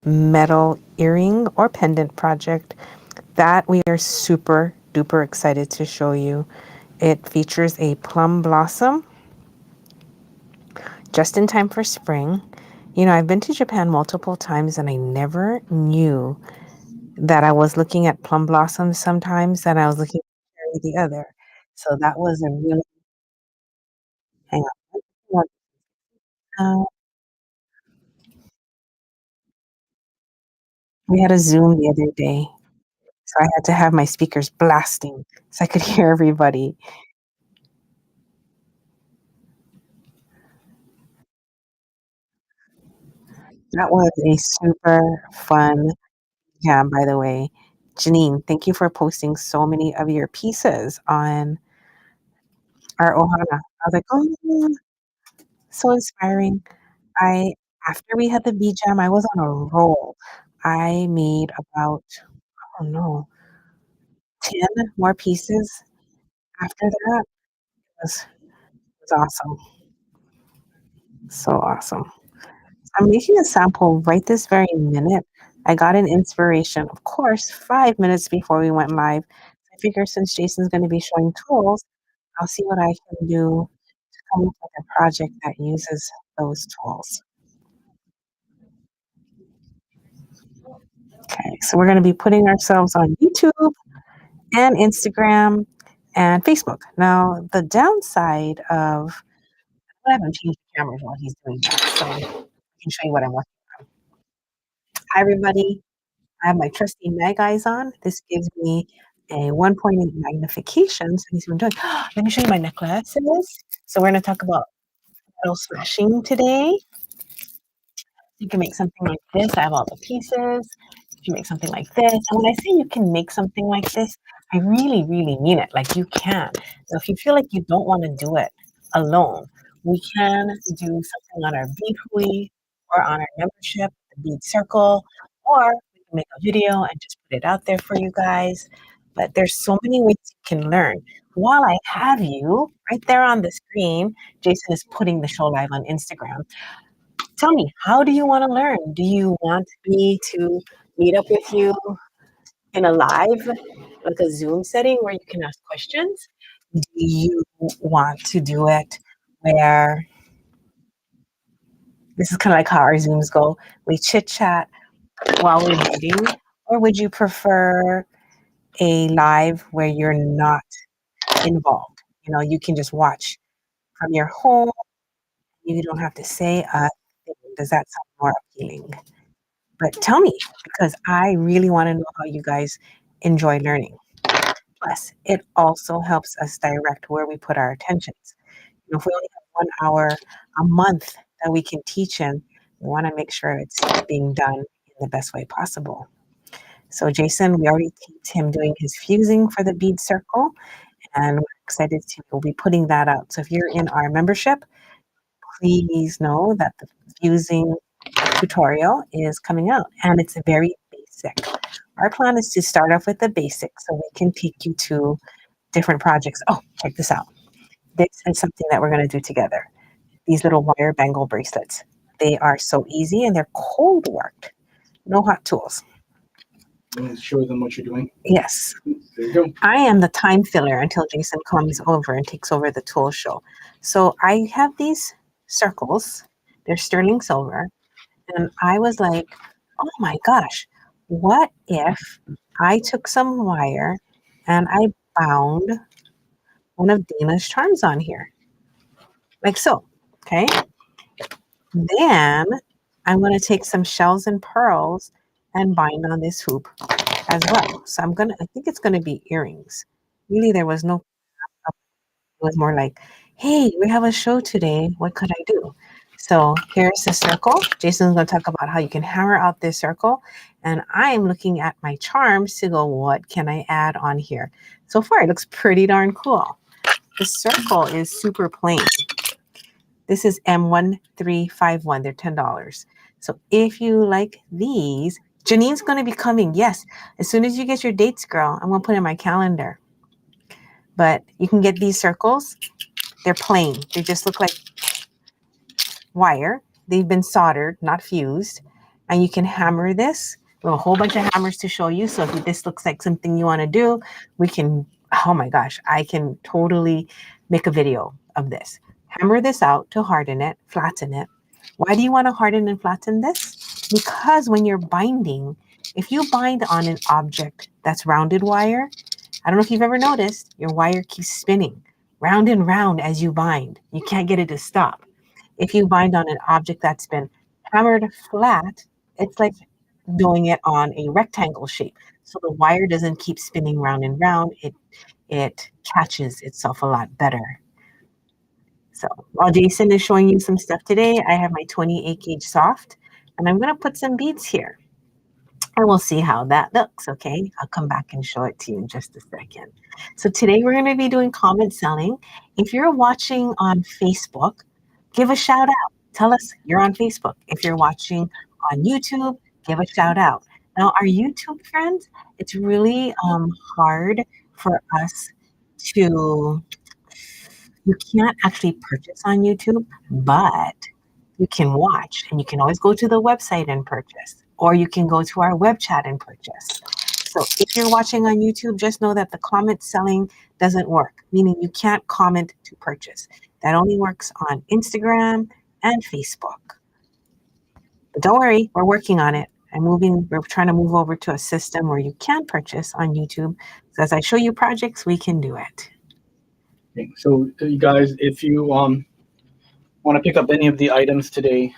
metal earring or pendant project that we are super duper excited to show you. It features a plum blossom just in time for spring. You know, I've been to Japan multiple times and I never knew that I was looking at plum blossoms sometimes and I was looking at the other. So that was a really, hang on. Uh, we had a Zoom the other day, so I had to have my speakers blasting so I could hear everybody. That was a super fun jam, by the way. Janine, thank you for posting so many of your pieces on our Ohana. I was like, oh, so inspiring. I After we had the beach jam, I was on a roll. I made about, I don't know, 10 more pieces after that. It was awesome. So awesome. I'm making a sample right this very minute. I got an inspiration, of course, 5 minutes before we went live. I figure since Jason's going to be showing tools, I'll see what I can do to come up with a project that uses those tools. Okay, so we're going to be putting ourselves on YouTube and Instagram and Facebook. Now, the downside of I haven't changed the cameras while he's doing that, so I can show you what I'm working on. Hi, everybody. I have my trusty mag eyes on. This gives me a 1.8 magnification. So he's been doing. Let me show you my necklaces. So we're going to talk about metal smashing today. You can make something like this. I have all the pieces. You can make something like this. And when I say you can make something like this, I really, really mean it. Like you can. So if you feel like you don't want to do it alone, we can do something on our bead hui or on our membership, the bead circle, or we can make a video and just put it out there for you guys. But there's so many ways you can learn. While I have you right there on the screen, Jason is putting the show live on Instagram. Tell me, how do you want to learn? Do you want me to meet up with you in a live, like a Zoom setting where you can ask questions? Do you want to do it where this is kind of like how our Zooms go? We chit chat while we're meeting, or would you prefer a live where you're not involved? You know, you can just watch from your home. You don't have to say a thing. Does that sound more appealing? But tell me, because I really want to know how you guys enjoy learning. Plus, it also helps us direct where we put our attentions. You know, if we only have 1 hour a month that we can teach in, we want to make sure it's being done in the best way possible. So, Jason, we already teach him doing his fusing for the bead circle, and we're excited to we'll be putting that out. So, if you're in our membership, please know that the fusing tutorial is coming out and it's very basic. Our plan is to start off with the basics so we can take you to different projects. Oh, check this out. This is something that we're going to do together. These little wire bangle bracelets. They are so easy and they're cold worked. No hot tools. Show them what you're doing. Yes. There you go. I am the time filler until Jason comes over and takes over the tool show. So I have these circles. They're sterling silver. And I was like, oh my gosh, what if I took some wire and I bound one of Dana's charms on here? Like so. Okay. Then I'm going to take some shells and pearls and bind on this hoop as well. So I think it's going to be earrings. Really, there was no, it was more like, hey, we have a show today. What could I do? So here's the circle. Jason's going to talk about how you can hammer out this circle. And I'm looking at my charms to go, what can I add on here? So far, it looks pretty darn cool. The circle is super plain. This is M1351. They're $10. So if you like these, Janine's going to be coming. Yes. As soon as you get your dates, girl, I'm going to put in my calendar. But you can get these circles. They're plain. They just look like wire. They've been soldered, not fused. and you can hammer this. We have a whole bunch of hammers to show you. So if this looks like something you want to do, we can, oh my gosh, I can totally make a video of this. Hammer this out to harden it, flatten it. Why do you want to harden and flatten this? Because when you're binding, if you bind on an object that's rounded wire, I don't know if you've ever noticed, your wire keeps spinning round and round as you bind. You can't get it to stop. If you bind on an object that's been hammered flat, it's like doing it on a rectangle shape. So the wire doesn't keep spinning round and round. It catches itself a lot better. So while Jason is showing you some stuff today, I have my 28 gauge soft, and I'm going to put some beads here. And we'll see how that looks, okay? I'll come back and show it to you in just a second. So today we're going to be doing comment selling. If you're watching on Facebook, give a shout out. Tell us you're on Facebook. If you're watching on YouTube, give a shout out. Now, our YouTube friends, it's really hard for us to, you can't actually purchase on YouTube, but you can watch, and you can always go to the website and purchase, or you can go to our web chat and purchase. So if you're watching on YouTube, just know that the comment selling doesn't work, meaning you can't comment to purchase. That only works on Instagram and Facebook. But don't worry, we're working on it. We're trying to move over to a system where you can purchase on YouTube. So as I show you projects, we can do it. Okay, so you guys, if you want to pick up any of the items today,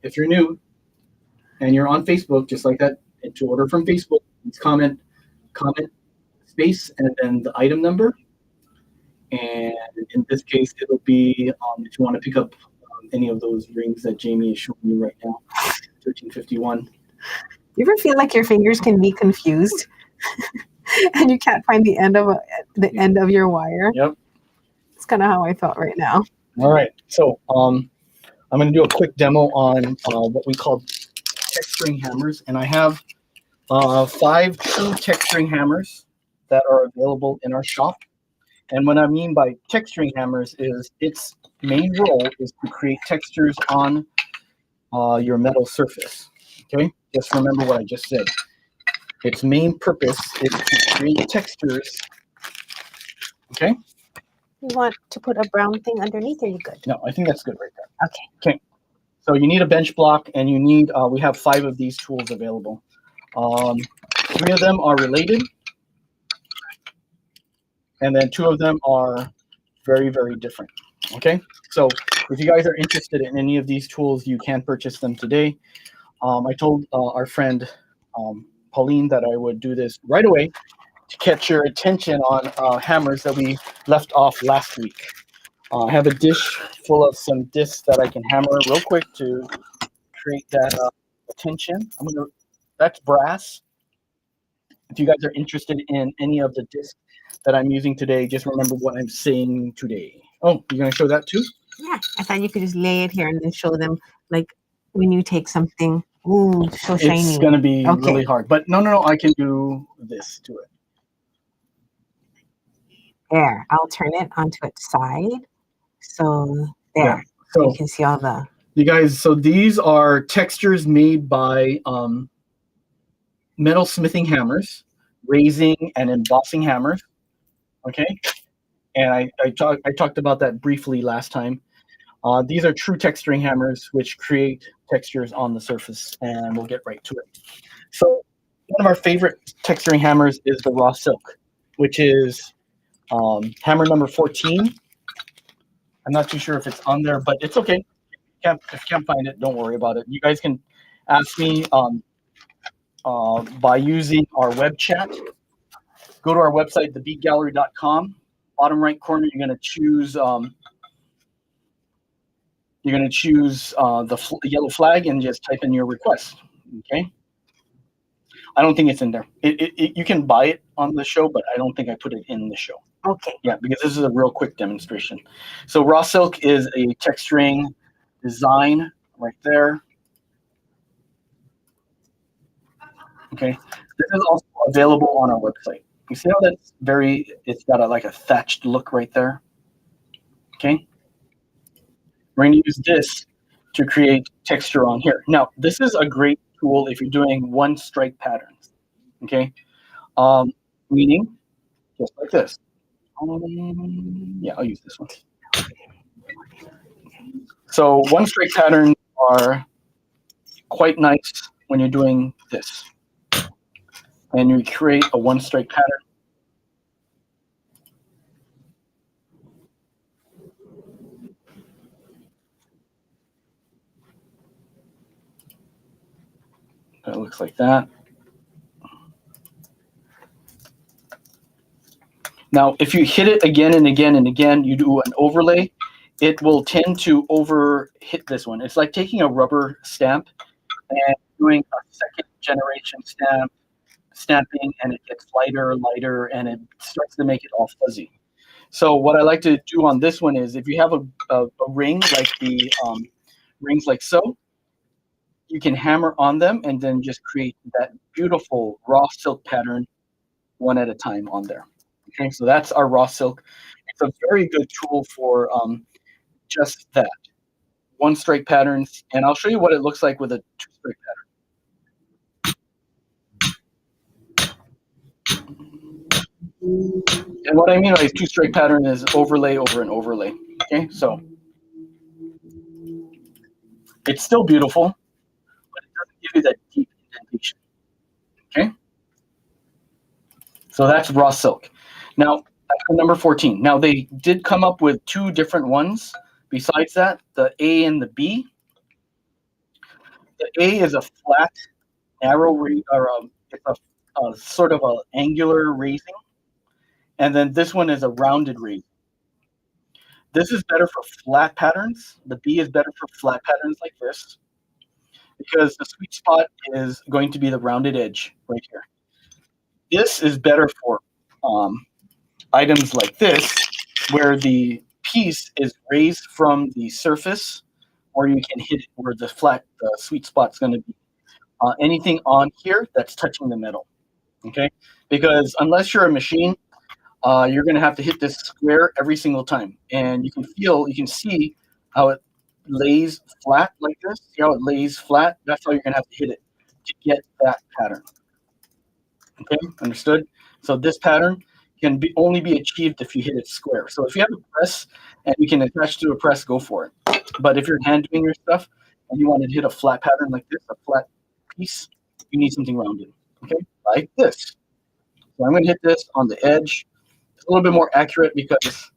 if you're new and you're on Facebook, just like that, and to order from Facebook, it's comment space and then the item number. And in this case, it'll be if you want to pick up any of those rings that Jamie is showing you right now, 1351. You ever feel like your fingers can be confused and you can't find the end of your wire? Yep. It's kind of how I felt right now. All right. So I'm going to do a quick demo on what we call texturing hammers, and I have 5 true texturing hammers that are available in our shop. And what I mean by texturing hammers is its main role is to create textures on your metal surface. Okay, just remember what I just said. Its main purpose is to create textures. Okay. You want to put a brown thing underneath? Are you good? No, I think that's good right there. Okay. Okay. So you need a bench block, and you need. We have 5 of these tools available. 3 of them are related, and then 2 of them are very, very different. Okay. So if you guys are interested in any of these tools, you can purchase them today. I told our friend Pauline that I would do this right away to catch your attention on hammers that we left off last week. I have a dish full of some discs that I can hammer real quick to create that attention. That's brass. If you guys are interested in any of the discs that I'm using today, just remember what I'm saying today. Oh, you're going to show that too? Yeah, I thought you could just lay it here and then show them, like when you take something, ooh, so shiny. It's going to be really hard. But no, I can do this to it. There, I'll turn it onto its side. So there, yeah. So you can see all the. You guys, so these are textures made by metal smithing hammers, raising and embossing hammers. Okay, and I talked about that briefly last time. These are true texturing hammers which create textures on the surface, and we'll get right to it. So one of our favorite texturing hammers is the raw silk, which is hammer number 14. I'm not too sure if it's on there, but it's okay. If you can't find it, don't worry about it. You guys can ask me by using our web chat. Go to our website, thebeadgallery.com. Bottom right corner, you're going to choose the yellow flag and just type in your request. Okay. I don't think it's in there. You can buy it on the show, but I don't think I put it in the show. Okay. Yeah, because this is a real quick demonstration. So raw silk is a texturing design right there. Okay. This is also available on our website. You see how it's got like a thatched look right there? Okay. We're going to use this to create texture on here. Now, this is a great tool if you're doing one strike patterns. Okay, meaning just like this. Yeah, I'll use this one. So one strike patterns are quite nice when you're doing this, and you create a one strike pattern. It looks like that. Now, if you hit it again and again and again, you do an overlay, it will tend to over hit this one. It's like taking a rubber stamp and doing a second generation stamping, and it gets lighter, lighter, and it starts to make it all fuzzy. So what I like to do on this one is, if you have a ring like the rings like so, you can hammer on them and then just create that beautiful raw silk pattern one at a time on there. Okay, so that's our raw silk. It's a very good tool for just that. One strike patterns, and I'll show you what it looks like with a two strike pattern. And what I mean by two strike pattern is overlay over an overlay. Okay, so it's still beautiful, but it doesn't give you that deep indentation. Okay, so that's raw silk. Now, number 14. Now, they did come up with two different ones besides that, the A and the B. The A is a flat, narrow, or it's a sort of an angular raising. And then this one is a rounded raising. This is better for flat patterns. The B is better for flat patterns like this, because the sweet spot is going to be the rounded edge right here. This is better for items like this, where the piece is raised from the surface, or you can hit it where the sweet spot's going to be. Anything on here that's touching the metal, okay? Because unless you're a machine, you're going to have to hit this square every single time, and you can see how it lays flat like this. See how it lays flat? That's how you're going to have to hit it to get that pattern. Okay, understood? So this pattern can only be achieved if you hit it square. So if you have a press and you can attach to a press, go for it. But if you're hand doing your stuff and you want to hit a flat pattern like this, a flat piece, you need something rounded. Okay, like this. So I'm going to hit this on the edge. It's a little bit more accurate because,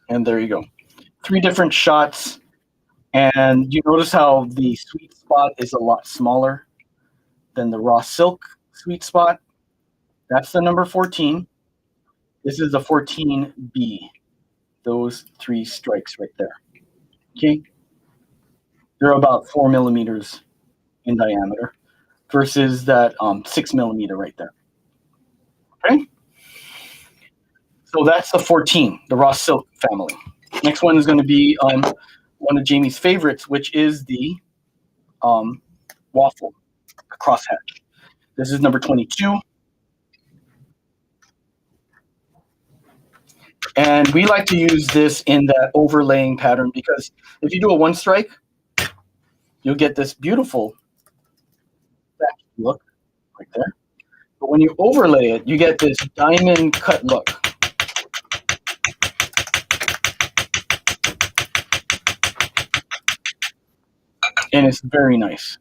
and there you go. 3 different shots, and you notice how the sweet spot is a lot smaller than the raw silk sweet spot. That's the number 14. This is the 14B. Those 3 strikes right there. Okay, they're about 4 millimeters in diameter versus that 6 millimeter right there. Okay, so that's the 14, the raw silk family. Next one is going to be one of Jamie's favorites, which is the waffle crosshatch. This is number 22. And we like to use this in that overlaying pattern, because if you do a one strike, you'll get this beautiful back look right there. But when you overlay it, you get this diamond cut look. And it's very nice.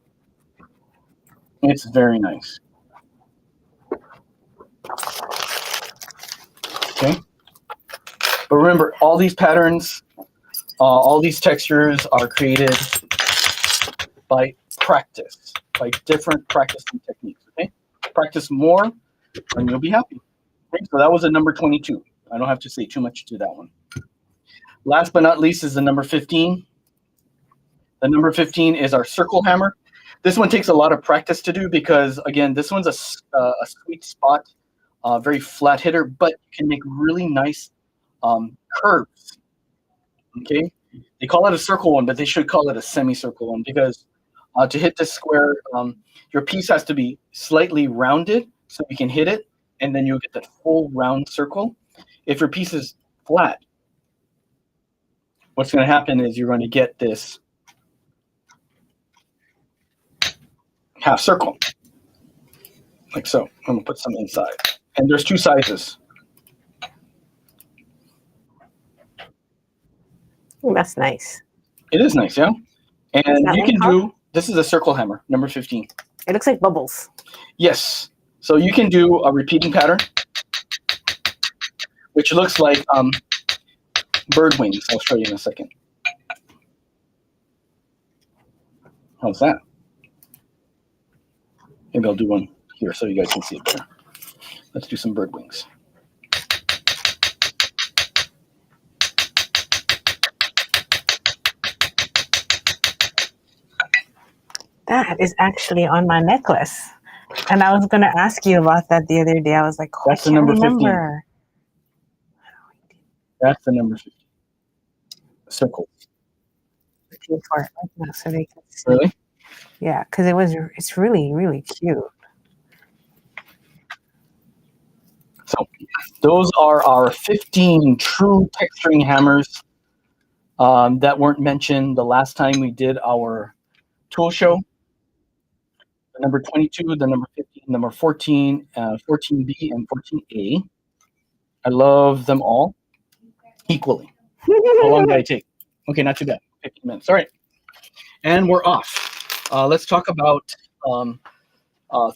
It's very nice. Okay. But remember, all these patterns, all these textures are created by practice, by different practicing techniques. Okay. Practice more and you'll be happy. Okay. So that was a number 22. I don't have to say too much to that one. Last but not least is the number 15. The number 15 is our circle hammer. This one takes a lot of practice to do because, again, this one's a sweet spot, very flat hitter, but you can make really nice curves. Okay, they call it a circle one, but they should call it a semicircle one, because to hit this square, your piece has to be slightly rounded so you can hit it, and then you'll get that full round circle. If your piece is flat, what's going to happen is you're going to get this half circle, like so. I'm gonna put some inside, and there's 2 sizes. Ooh, that's nice. It is nice, yeah. What's And that you one can called? do, this is a circle hammer, number 15. It looks like bubbles. Yes. So you can do a repeating pattern, which looks like bird wings. I'll show you in a second. How's that? Maybe I'll do one here so you guys can see it better. Let's do some bird wings. That is actually on my necklace. And I was going to ask you about that the other day. I was like, oh, That's I the can't number 15. remember. That's the number 15. Circle. For it like that so they can see. Really? Yeah, because it's really, really cute. So those are our 15 true texturing hammers that weren't mentioned the last time we did our tool show. The number 22, the number 15, number 14, 14B, and 14A. I love them all equally. How long did I take? Okay, not too bad. 15 minutes. All right. And we're off. Let's talk about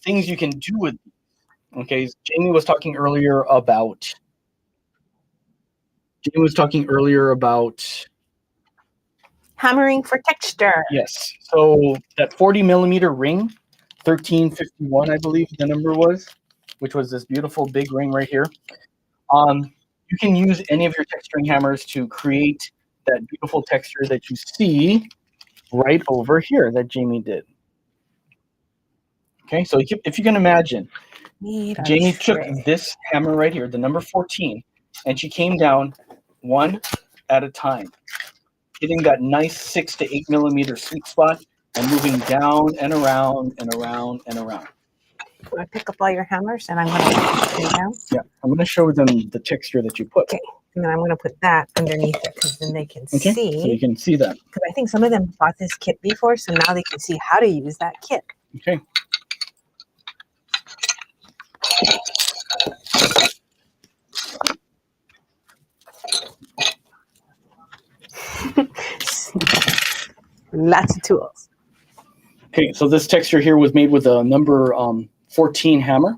things you can do with these. Okay, Jamie was talking earlier about Hammering for texture. yes. So that 40 millimeter ring, 1351, I believe the number was, which was this beautiful big ring right here. You can use any of your texturing hammers to create that beautiful texture that you see right over here that Jamie did. Okay, so if you can imagine, Jamie took this hammer right here, the number 14, and she came down one at a time, hitting that nice 6 to 8 millimeter sweet spot and moving down and around and around and around. I'm going to pick up all your hammers and I'm going to put them down. Yeah, I'm going to show them the texture that you put. Okay, and then I'm going to put that underneath it because then they can see. So you can see that. Because I think some of them bought this kit before, so now they can see how to use that kit. Okay. Lots of tools. Okay, so this texture here was made with a number 14 hammer,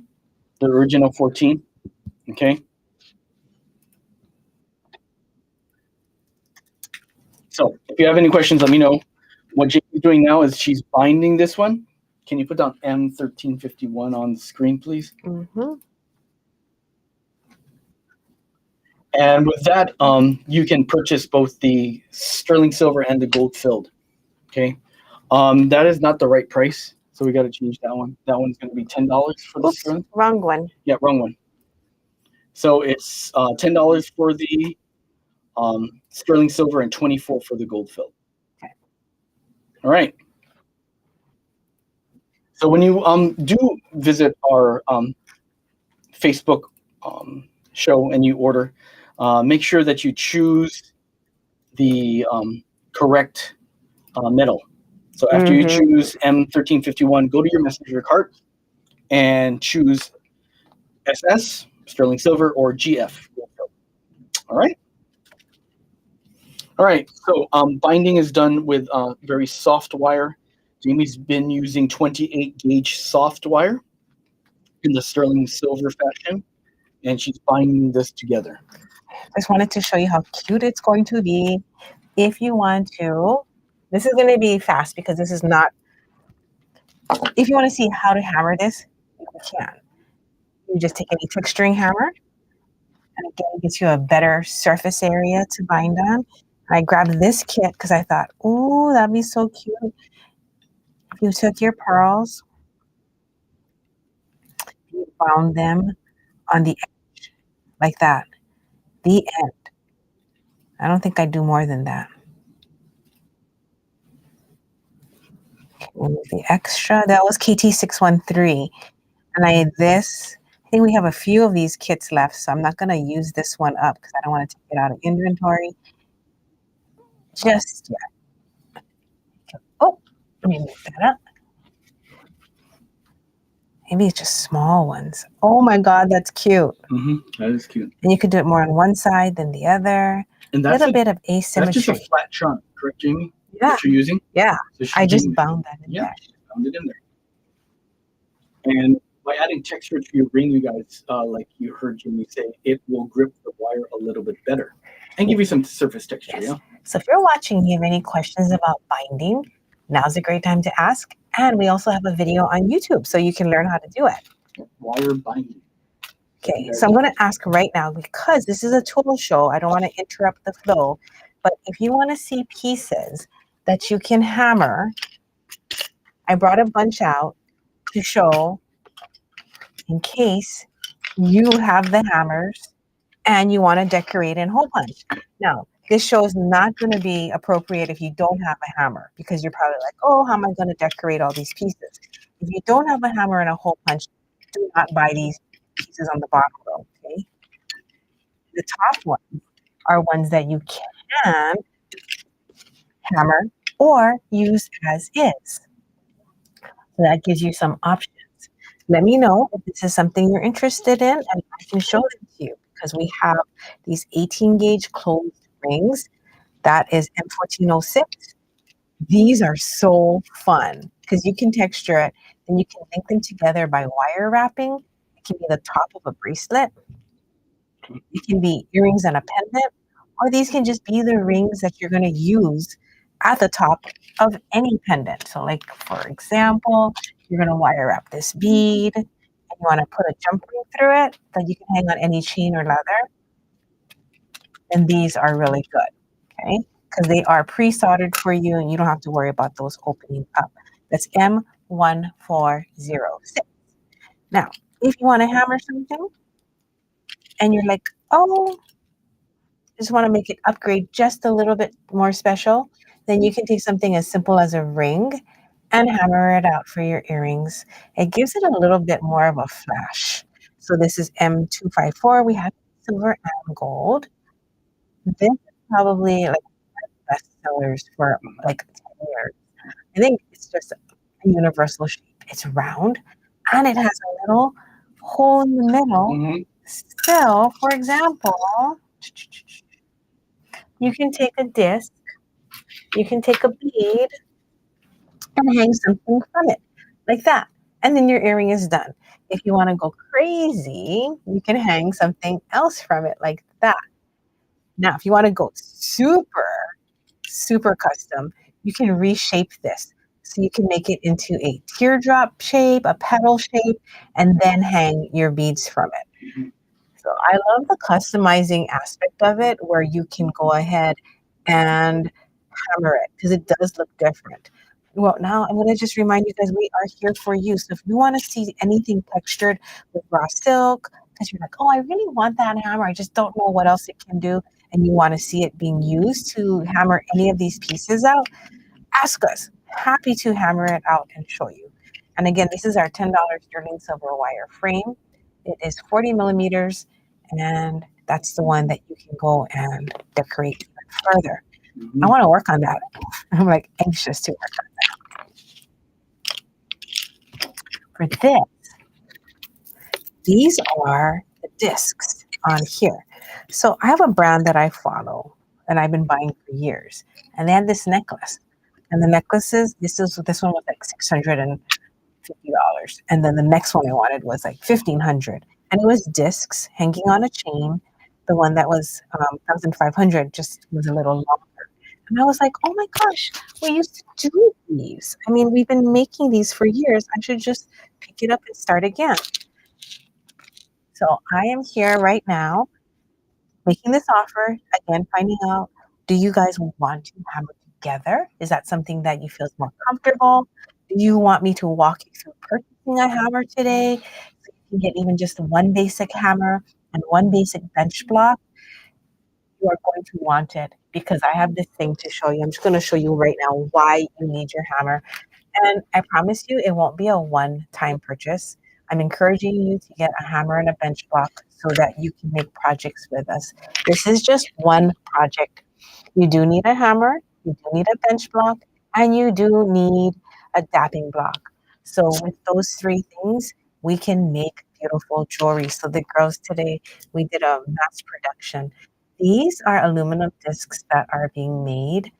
the original 14. Okay. So if you have any questions, let me know. What Jamie's doing now is she's binding this one. Can you put down M1351 on the screen, please? Mm-hmm. And with that, you can purchase both the sterling silver and the gold filled. Okay. That is not the right price, so we got to change that one. That one's going to be $10 for the sterling. Wrong one. Yeah, wrong one. So it's $10 for the sterling silver and $24 for the gold filled. Okay. All right. So when you do visit our Facebook show and you order, make sure that you choose the correct metal. So after you choose M1351, go to your messenger cart and choose SS, sterling silver, or GF. All right. All right. So binding is done with very soft wire. Jamie's been using 28 gauge soft wire in the sterling silver fashion, and she's binding this together. Just wanted to show you how cute it's going to be. If you want to, this is going to be fast because this is not, if you want to see how to hammer this, you can. You just take any texturing hammer, and again, it gets you a better surface area to bind on. I grabbed this kit because I thought, ooh, that'd be so cute. If you took your pearls, you bound them on the edge like that, the end. I don't think I do more than that. The extra, that was KT613. And I had this, I think we have a few of these kits left, so I'm not going to use this one up because I don't want to take it out of inventory just yet. Oh, let me move that up. Maybe it's just small ones. Oh my God, that's cute. That is cute. And you could do it more on one side than the other. And A little bit of asymmetry. That's just a flat chunk, correct, Jamie? Yeah. That you're using? Yeah. So I just bound that in there. She bound it in there. And by adding texture to your ring, you guys, like you heard Jamie say, it will grip the wire a little bit better and give you some surface texture. Yes. Yeah. So if you're watching and you have any questions about binding, now's a great time to ask. And we also have a video on YouTube so you can learn how to do it. Wire binding. Okay, so I'm going to ask right now, because this is a tool show, I don't want to interrupt the flow, but if you want to see pieces that you can hammer, I brought a bunch out to show in case you have the hammers and you want to decorate in hole punch. Now, this show is not going to be appropriate if you don't have a hammer, because you're probably like, oh, how am I going to decorate all these pieces? If you don't have a hammer and a hole punch, do not buy these pieces on the bottom row, okay? The top ones are ones that you can hammer or use as is. So that gives you some options. Let me know if this is something you're interested in, and I can show them to you, because we have these 18 gauge closed rings. That is M1406. These are so fun because you can texture it, then you can link them together by wire wrapping. It can be the top of a bracelet. It can be earrings and a pendant, or these can just be the rings that you're going to use at the top of any pendant. So like, for example, you're going to wire wrap this bead and you want to put a jump ring through it that you can hang on any chain or leather. And these are really good, okay? Because they are pre-soldered for you and you don't have to worry about those opening up. That's M1406. Now, if you want to hammer something and you're like, oh, just want to make it upgrade just a little bit more special, then you can take something as simple as a ring and hammer it out for your earrings. It gives it a little bit more of a flash. So this is M254. We have silver and gold. This is probably like best sellers for like 10 years. I think it's just a universal shape. It's round and it has a little hole in the middle. So, for example, you can take a disc, you can take a bead, and hang something from it, like that. And then your earring is done. If you want to go crazy, you can hang something else from it, like that. Now, if you want to go super custom, you can reshape this. So you can make it into a teardrop shape, a petal shape, and then hang your beads from it. So I love the customizing aspect of it, where you can go ahead and hammer it, because it does look different. Well, now I'm going to just remind you guys, we are here for you. So if you want to see anything textured with raw silk, because you're like, oh, I really want that hammer, I just don't know what else it can do, and you want to see it being used to hammer any of these pieces out, ask us. Happy to hammer it out and show you. And again, this is our $10 sterling silver wire frame. It is 40 millimeters, and that's the one that you can go and decorate even further. I want to work on that. I'm like anxious to work on that. For this, these are the discs on here. So I have a brand that I follow and I've been buying for years, and they had this necklace. And the necklaces, this one was like $650, and then the next one I wanted was like $1,500, and it was discs hanging on a chain. The one that was 1,500 just was a little longer, and I was like, oh my gosh, we used to do these. I mean, we've been making these for years. I should just pick it up and start again. So I am here right now making this offer, again, finding out, do you guys want to hammer together? Is that something that you feel is more comfortable? Do you want me to walk you through purchasing a hammer today, so you can get even just one basic hammer and one basic bench block? You are going to want it, because I have this thing to show you. I'm just going to show you right now why you need your hammer. And I promise you, it won't be a one-time purchase. I'm encouraging you to get a hammer and a bench block so that you can make projects with us. This is just one project. You do need a hammer, you do need a bench block, and you do need a dapping block. So with those three things, we can make beautiful jewelry. So the girls today, we did a mass production. These are aluminum discs that are being made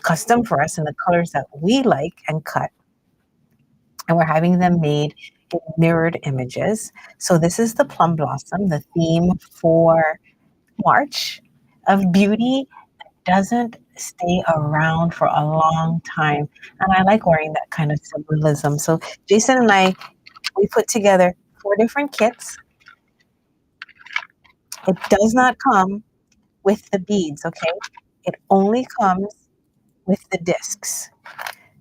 custom for us in the colors that we like and cut. And we're having them made in mirrored images. So this is the plum blossom, the theme for March of beauty doesn't stay around for a long time. And I like wearing that kind of symbolism. So Jason and I, we put together 4 different kits. It does not come with the beads, okay? It only comes with the discs.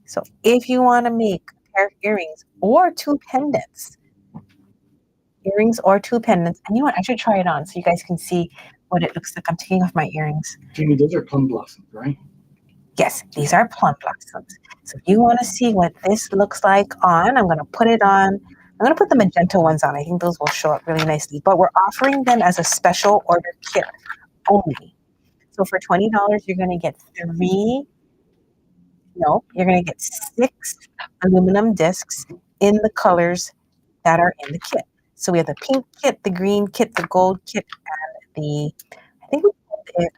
So if you want to make a pair of earrings or 2 pendants, and you know what, I should try it on so you guys can see what it looks like. I'm taking off my earrings. Jamie, those are plum blossoms, right? Yes, these are plum blossoms. So if you want to see what this looks like on, I'm going to put it on. I'm going to put the magenta ones on. I think those will show up really nicely. But we're offering them as a special order kit only. So for $20, you're going to get you're going to get 6 aluminum discs in the colors that are in the kit. So we have the pink kit, the green kit, the gold kit, and I think we called it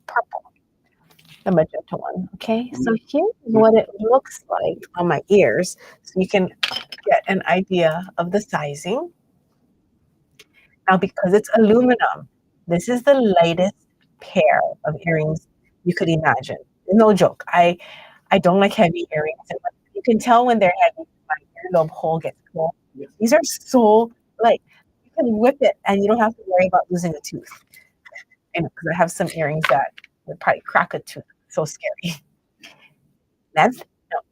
purple. The magenta one. Okay, so here's what it looks like on my ears, so you can get an idea of the sizing. Now, because it's aluminum, this is the lightest pair of earrings you could imagine. No joke. I don't like heavy earrings, and you can tell when they're heavy. My earlobe hole gets full. Yes. These are so light. You can whip it, and you don't have to worry about losing a tooth. And because I have some earrings that would probably crack a tooth. So scary.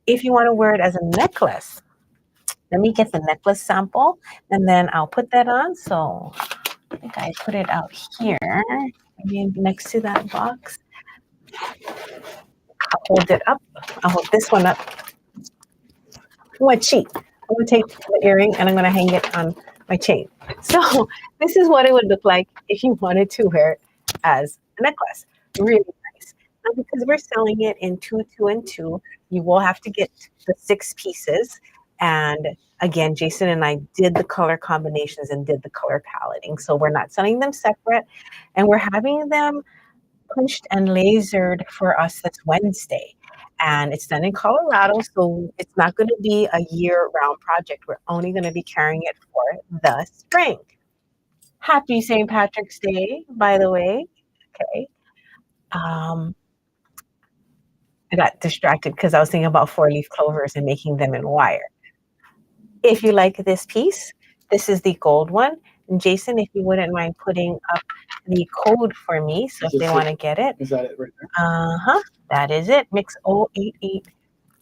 If you want to wear it as a necklace, let me get the necklace sample and then I'll put that on. So I think I put it out here, maybe next to that box. I'll hold it up. I'll hold this one up. I'm going to cheat. I'm going to take the earring and I'm going to hang it on my chain. So this is what it would look like if you wanted to wear it as a necklace. Really nice. Now, because we're selling it in 2, 2, and 2, you will have to get the 6 pieces. And again, Jason and I did the color combinations and did the color paletting. So we're not selling them separate. And we're having them punched and lasered for us this Wednesday. And it's done in Colorado, so it's not going to be a year-round project. We're only going to be carrying it for the spring. Happy St. Patrick's Day, by the way. Okay. I got distracted because I was thinking about 4-leaf clovers and making them in wire. If you like this piece, this is the gold one. And Jason, if you wouldn't mind putting up the code for me, so if they want to get it. Is that it right there? Uh-huh. That is it. Mix 088.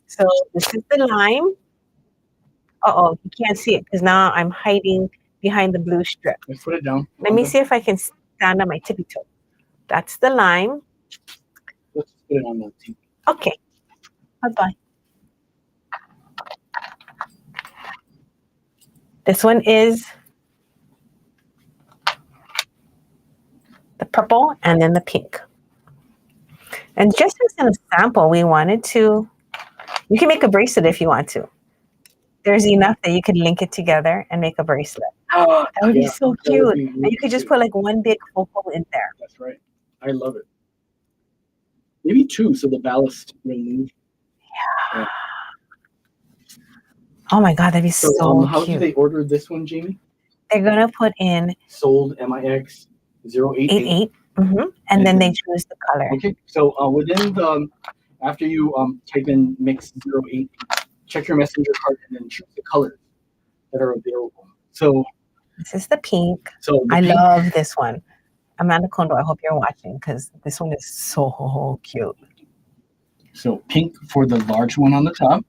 So this is the lime. Uh-oh, you can't see it because now I'm hiding behind the blue strip. Let's put it down. Let me see if I can stand on my tippy toe. That's the lime. Let's put it on the TV. Okay. Bye-bye. This one is the purple and then the pink. And just as a sample, we wanted to, you can make a bracelet if you want to. There's enough that you could link it together and make a bracelet. Oh, that would be so cute. Really and you could just put like one big focal in there. That's right. I love it. Maybe 2, so the ballast removed. Yeah. Oh my God, that'd be so cute. How do they order this one, Jamie? They're going to put in sold MIX 088. And then they choose the color. Okay, so within the, after you type in mix 08, check your messenger cart and then choose the colors that are available. So this is the pink. So I love this one. Amanda Kondo, I hope you're watching because this one is so cute. So pink for the large one on the top.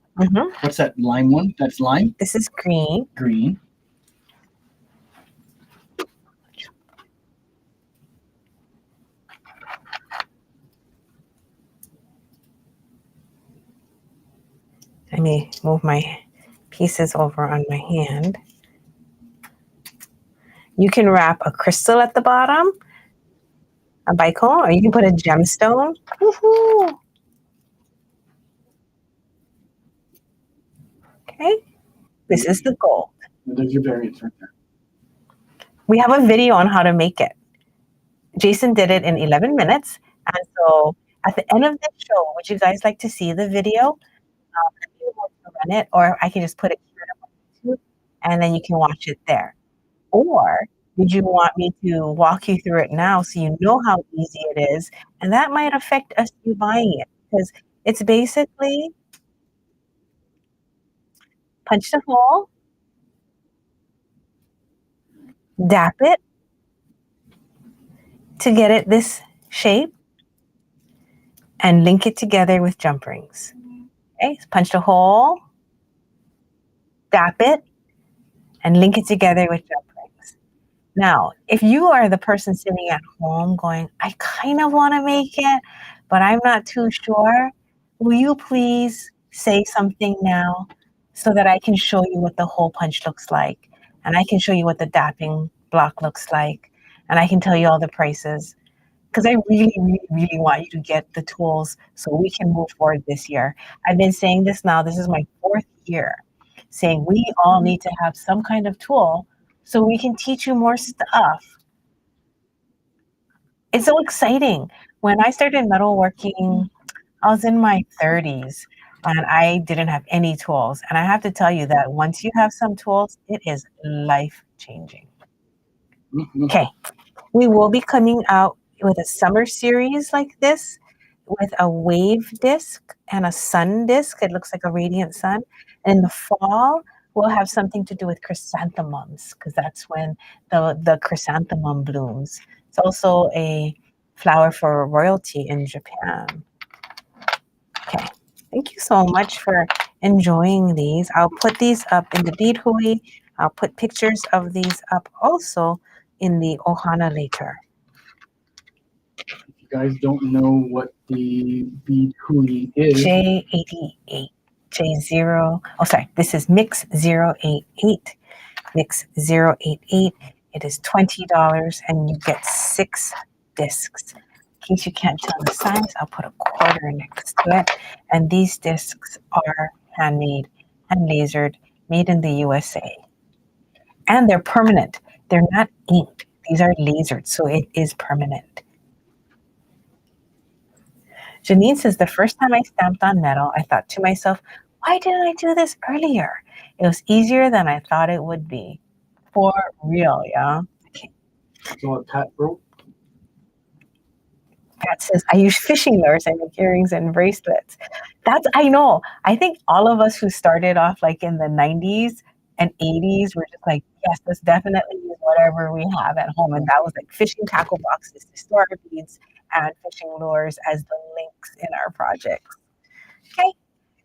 What's that lime one? That's lime? This is green. Green. Let me move my pieces over on my hand. You can wrap a crystal at the bottom, a bicone, or you can put a gemstone. Woohoo! Okay, this is the gold. There's your variants right there. We have a video on how to make it. Jason did it in 11 minutes. And so at the end of this show, would you guys like to see the video? If you want to run it, or I can just put it here on YouTube, and then you can watch it there. Or would you want me to walk you through it now so you know how easy it is? And that might affect us you buying it, because it's basically punch the hole, dap it to get it this shape, and link it together with jump rings. Okay, so punch the hole, dap it, and link it together with jump rings. Now, if you are the person sitting at home going, I kind of want to make it, but I'm not too sure, will you please say something now so that I can show you what the hole punch looks like, and I can show you what the dapping block looks like, and I can tell you all the prices. Because I really, really, really want you to get the tools so we can move forward this year. I've been saying this now, this is my 4th year, saying we all need to have some kind of tool so we can teach you more stuff. It's so exciting. When I started metalworking, I was in my 30s and I didn't have any tools. And I have to tell you that once you have some tools, it is life changing. Okay, we will be coming out with a summer series like this with a wave disc and a sun disc. It looks like a radiant sun. And in the fall, we'll have something to do with chrysanthemums, because that's when the chrysanthemum blooms. It's also a flower for royalty in Japan. Okay, thank you so much for enjoying these. I'll put these up in the bead hui. I'll put pictures of these up also in the Ohana later. If you guys don't know what the bead hui is, J88, J0. Oh, sorry. This is Mix 088. Mix 088. It is $20 and you get 6 discs. In case you can't tell the size, I'll put a quarter next to it. And these discs are handmade and lasered, made in the USA. And they're permanent. They're not inked. These are lasered, so it is permanent. Janine says, the first time I stamped on metal, I thought to myself, why didn't I do this earlier? It was easier than I thought it would be. For real, yeah. Okay. So what Pat wrote? Pat says, I use fishing lures and make earrings and bracelets. I know. I think all of us who started off like in the 90s and 80s were just like, yes, let's definitely use whatever we have at home. And that was like fishing tackle boxes to store our beads and fishing lures as the links in our projects. Okay.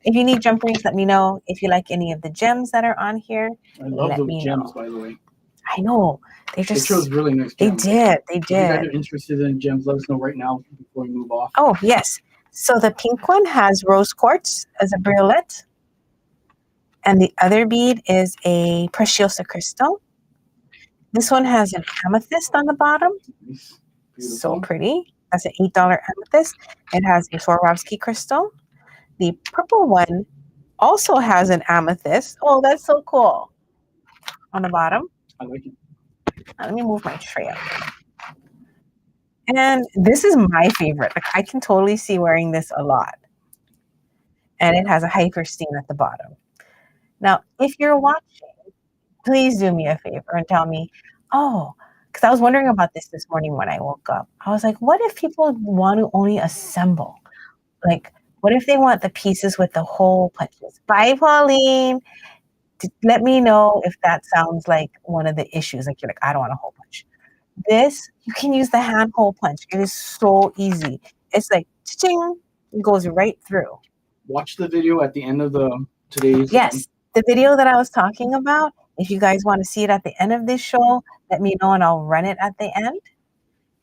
If you need jump rings, let me know. If you like any of the gems that are on here, I love let those me gems, know. by the way. I know. They They chose really nice gems. They did. If you guys are interested in gems, let us know right now before we move off. Oh, yes. So the pink one has rose quartz as a brillet. And the other bead is a preciosa crystal. This one has an amethyst on the bottom. Nice. So pretty. That's an $8 amethyst. It has a Swarovski crystal. The purple one also has an amethyst. Oh, that's so cool. On the bottom. I like it. Now, let me move my tray up. And this is my favorite. Like, I can totally see wearing this a lot. And it has a hypersteam at the bottom. Now, if you're watching, please do me a favor and tell me, oh, because I was wondering about this morning when I woke up. I was like, what if people want to only assemble? Like, what if they want the pieces with the hole punches? Bye, Pauline. Let me know if that sounds like one of the issues. Like, you're like, I don't want a hole punch. This, you can use the hand hole punch. It is so easy. It's like, ching, it goes right through. Watch the video at the end of today's. Yes, the video that I was talking about. If you guys want to see it at the end of this show, let me know and I'll run it at the end.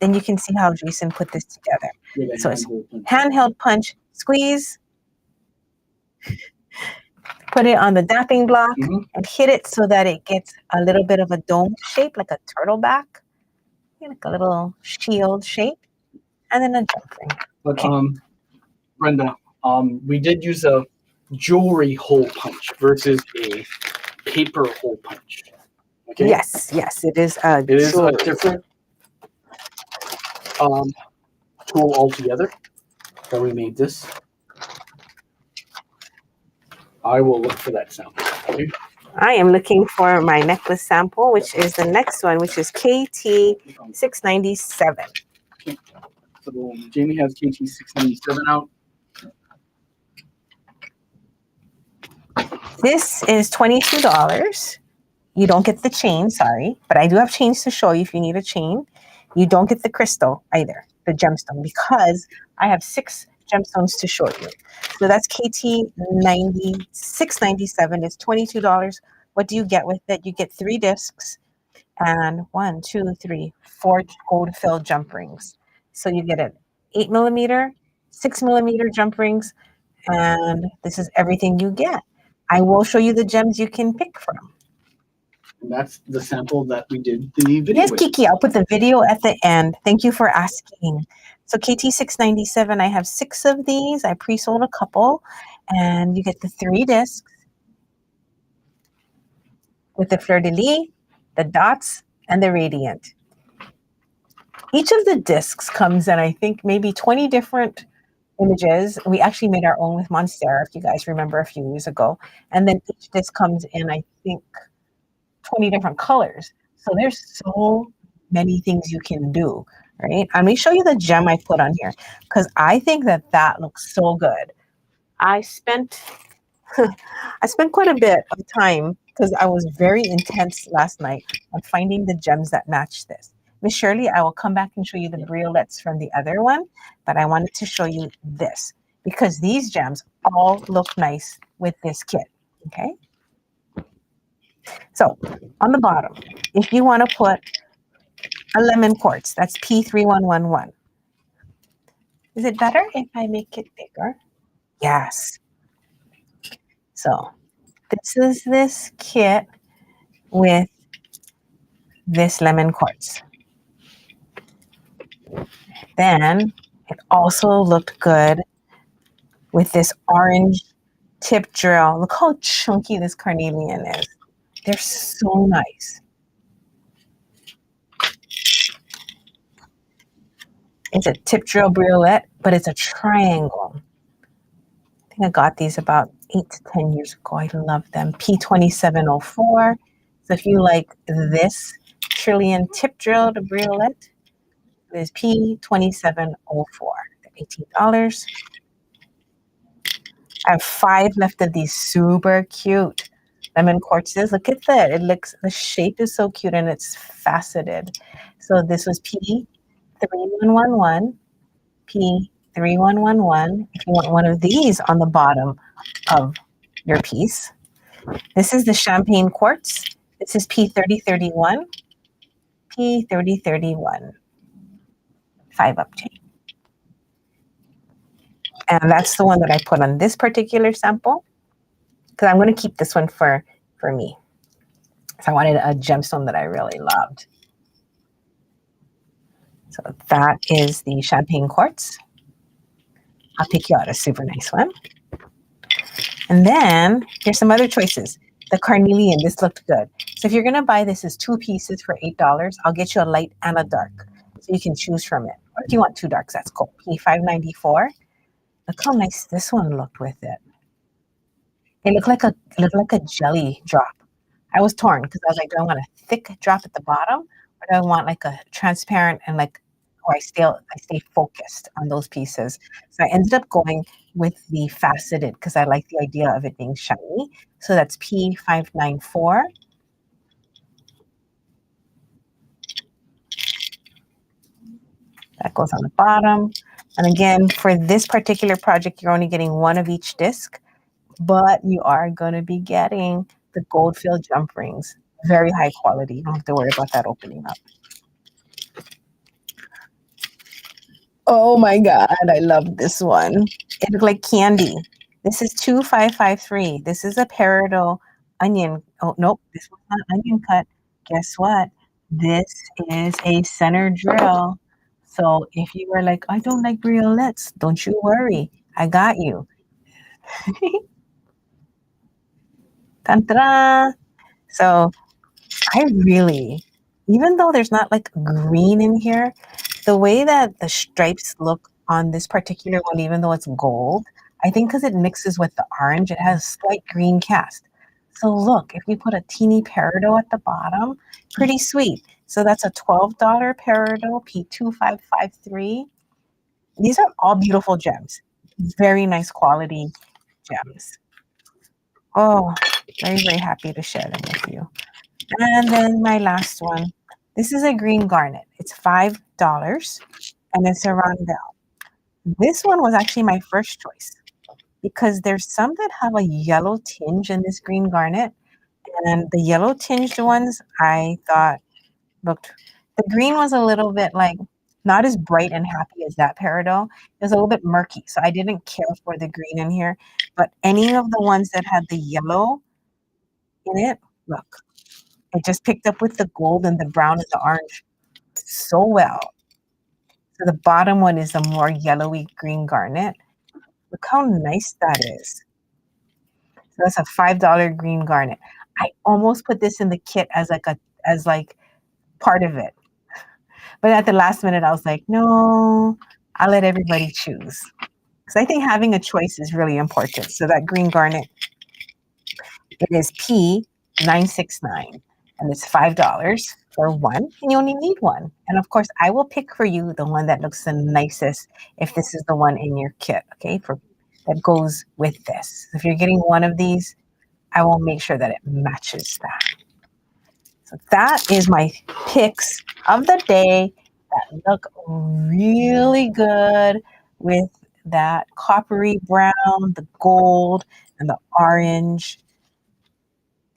Then you can see how Jason put this together. So it's handheld punch, squeeze, put it on the dapping block and hit it so that it gets a little bit of a dome shape, like a turtle back, like a little shield shape, and then a jump ring. But Brenda, we did use a jewelry hole punch versus a paper hole punch. Okay, Yes, yes, it is a it is a jewelry. different tool altogether that we made this. I will look for that sound. Okay. I am looking for my necklace sample, which is the next one, which is KT697. Okay. So Jamie has KT697 out. This is $22. You don't get the chain, sorry, but I do have chains to show you if you need a chain. You don't get the crystal either, the gemstone, because I have 6 gemstones to show you. So that's KT697. It's $22. What do you get with it? You get 3 discs and 1, 2, 3, 4 gold filled jump rings. So you get an 8mm, 6mm jump rings, and this is everything you get. I will show you the gems you can pick from. And that's the sample that we did the video Yes, with. Kiki, I'll put the video at the end. Thank you for asking. So KT697, I have 6 of these. I pre-sold a couple, and you get the 3 discs with the fleur-de-lis, the dots, and the radiant. Each of the discs comes in, I think, maybe 20 different images. We actually made our own with Monstera, if you guys remember a few years ago. And then each disc comes in, I think, 20 different colors. So there's so many things you can do, right? Let me show you the gem I put on here because I think that that looks so good. I spent quite a bit of time because I was very intense last night on finding the gems that match this. Miss Shirley, I will come back and show you the briolets from the other one, but I wanted to show you this because these gems all look nice with this kit, okay? So on the bottom, if you want to put a lemon quartz, that's P3111. Is it better if I make it bigger? Yes. So this is this kit with this lemon quartz. Then it also looked good with this orange tip drill. Look how chunky this carnelian is. They're so nice. It's a tip drill briolet, but it's a triangle. I think I got these about 8 to 10 years ago. I love them. P2704. So if you like this trillion tip drilled briolet, it is P2704. $18. I have 5 left of these super cute lemon quartzes. Look at that. It looks, the shape is so cute and it's faceted. So this was P3111, P3111. If you want one of these on the bottom of your piece. This is the champagne quartz. This is P3031, P3031, 5-up chain. And that's the one that I put on this particular sample because I'm going to keep this one for me. So I wanted a gemstone that I really loved. So that is the champagne quartz. I'll pick you out a super nice one. And then here's some other choices. The carnelian, this looked good. So if you're going to buy this as 2 pieces for $8, I'll get you a light and a dark. So you can choose from it. Or if you want 2 darks, that's cool. P594. Look how nice this one looked with it. It looked like a jelly drop. I was torn because I was like, do I want a thick drop at the bottom or do I want like a transparent and like, oh, I stay focused on those pieces. So I ended up going with the faceted because I like the idea of it being shiny. So that's P594. That goes on the bottom. And again, for this particular project, you're only getting 1 of each disc, but you are going to be getting the gold filled jump rings. Very high quality. You don't have to worry about that opening up. Oh my God, I love this one. It looked like candy. This is 2553. This is a peridot onion. Oh, nope, this one's not onion cut. Guess what? This is a center drill. So if you were like, I don't like briolets, don't you worry. I got you. Tantra. So I really, even though there's not like green in here, the way that the stripes look on this particular one, even though it's gold, I think because it mixes with the orange, it has slight green cast. So look, if you put a teeny peridot at the bottom, pretty sweet. So that's a $12 peridot, P2553. These are all beautiful gems. Very nice quality gems. Oh, very, very happy to share them with you. And then my last one. This is a green garnet. It's $5 and it's a rondelle. This one was actually my first choice because there's some that have a yellow tinge in this green garnet. And the yellow tinged ones I thought looked, the green was a little bit like not as bright and happy as that peridot. It was a little bit murky. So I didn't care for the green in here. But any of the ones that had the yellow in it, look, it just picked up with the gold and the brown and the orange so well. So the bottom one is a more yellowy green garnet. Look how nice that is. So that's a $5 green garnet. I almost put this in the kit as like part of it. But at the last minute I was like, no, I'll let everybody choose. Because I think having a choice is really important. So that green garnet, it is P969 and it's $5 for one, and you only need one. And of course, I will pick for you the one that looks the nicest if this is the one in your kit, okay, for that goes with this. If you're getting one of these, I will make sure that it matches that. So that is my picks of the day that look really good with that coppery brown, the gold, and the orange.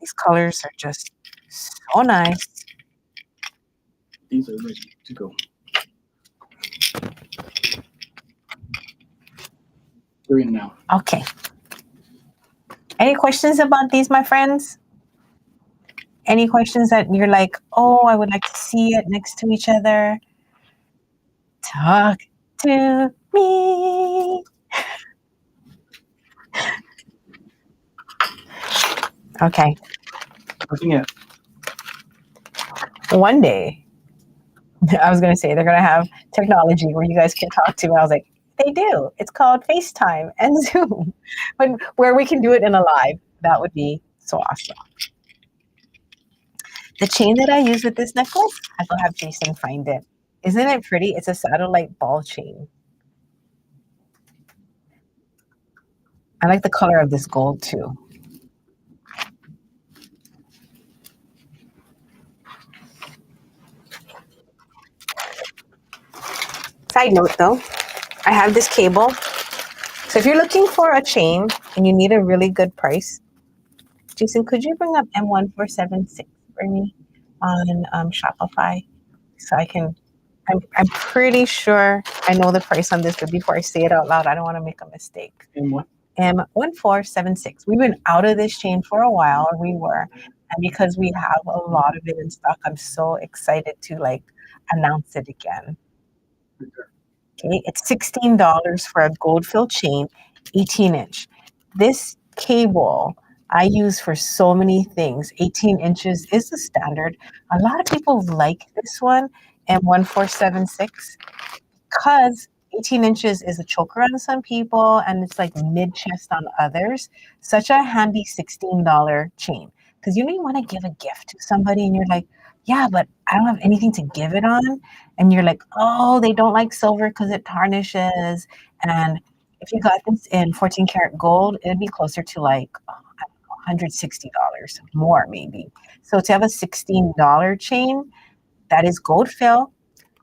These colors are just so nice. These are ready to go. They're in now. Okay. Any questions about these, my friends? Any questions that you're like, oh, I would like to see it next to each other? Talk to me. Okay. Nothing yet. One day, I was going to say they're going to have technology where you guys can talk to me. I was like, they do. It's called FaceTime and Zoom, but where we can do it in a live. That would be so awesome. The chain that I use with this necklace, I will have Jason find it. Isn't it pretty? It's a satellite ball chain. I like the color of this gold too. Side note though, I have this cable. So if you're looking for a chain and you need a really good price, Jason, could you bring up M1476 for me on Shopify? So I can, I'm pretty sure I know the price on this, but before I say it out loud, I don't want to make a mistake. And what? M1476. We've been out of this chain for a while, or we were. And because we have a lot of it in stock, I'm so excited to like announce it again. Okay, it's $16 for a gold fill chain, 18-inch. This cable I use for so many things. 18 inches is the standard. A lot of people like this one, M1476, because 18 inches is a choker on some people and it's like mid-chest on others. Such a handy $16 chain. Because you know you want to give a gift to somebody and you're like, yeah, but I don't have anything to give it on. And you're like, oh, they don't like silver because it tarnishes. And if you got this in 14 karat gold, it'd be closer to like $160 more maybe. So to have a $16 chain, that is gold fill.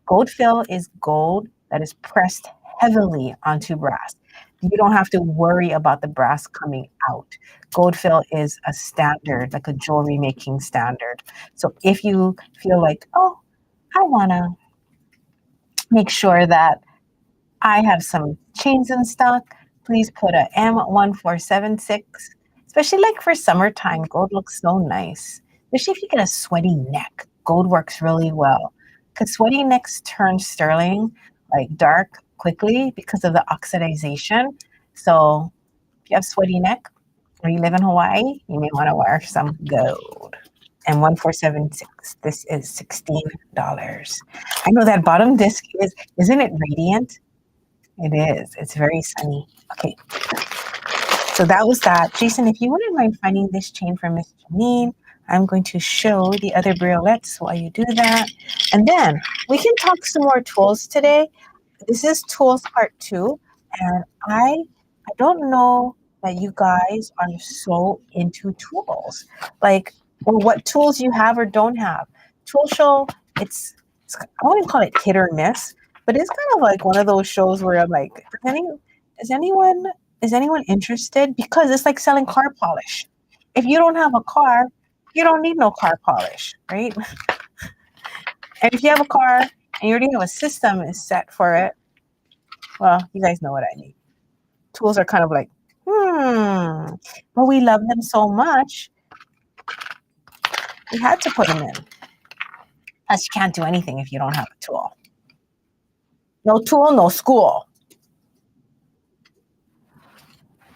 Gold fill is gold that is pressed heavily onto brass. You don't have to worry about the brass coming out. Gold fill is a standard, like a jewelry making standard. So if you feel like, oh, I want to make sure that I have some chains in stock, please put a M1476, especially like for summertime. Gold looks so nice, especially if you get a sweaty neck. Gold works really well because sweaty necks turn sterling, like dark quickly because of the oxidization. So if you have sweaty neck or you live in Hawaii, you may want to wear some gold. and 1476. This is $16. I know that bottom disc isn't it radiant? It is. It's very sunny. Okay. So that was that. Jason, if you wouldn't mind finding this chain for Miss Janine, I'm going to show the other briolettes while you do that. And then we can talk some more tools today. This is tools part 2. And I don't know that you guys are so into tools. Like, or what tools you have or don't have. Tool show, it's I wouldn't call it hit or miss, but it's kind of like one of those shows where I'm like, is anyone is anyone interested? Because it's like selling car polish. If you don't have a car, you don't need no car polish, right? And if you have a car and you already have a system is set for it, well, you guys know what I mean. Tools are kind of like, but we love them so much, we had to put them in. Plus, you can't do anything if you don't have a tool. No tool, no school.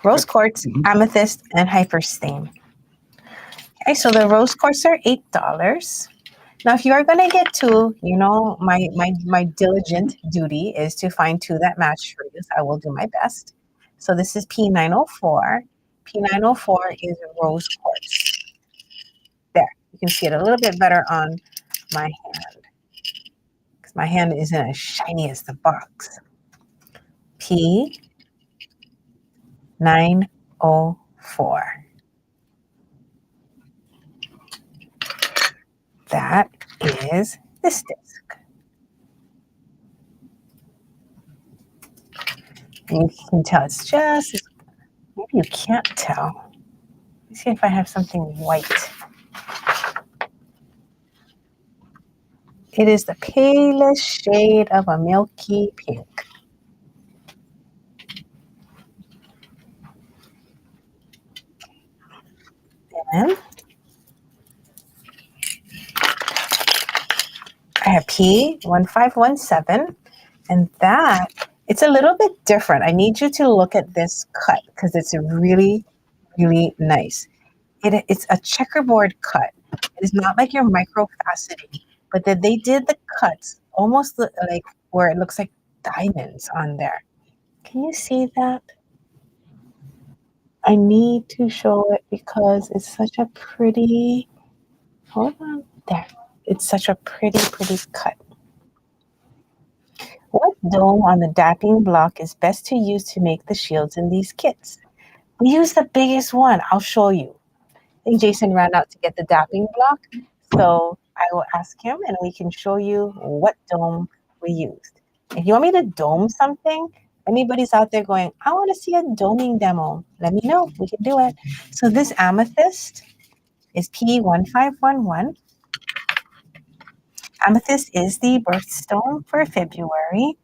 Rose quartz, amethyst, and hyperstane. Okay, so the rose quartz are $8. Now, if you are going to get 2, you know, my diligent duty is to find 2 that match for you. So I will do my best. So this is P904. P904 is rose quartz. There, you can see it a little bit better on my hand because my hand isn't as shiny as the box. P904. That is this disc. And you can tell it's just, maybe you can't tell. Let me see if I have something white. It is the palest shade of a milky pink. And I have P1517, and that, it's a little bit different. I need you to look at this cut because it's really, really nice. It's a checkerboard cut. It is not like your micro faceting, but that they did the cuts almost like where it looks like diamonds on there. Can you see that? I need to show it because it's such a pretty, hold on, there. It's such a pretty, pretty cut. What dome on the dapping block is best to use to make the shields in these kits? We use the biggest one. I'll show you. I think Jason ran out to get the dapping block. So I will ask him and we can show you what dome we used. If you want me to dome something, anybody's out there going, I want to see a doming demo, let me know. We can do it. So this amethyst is P1511. Amethyst is the birthstone for February.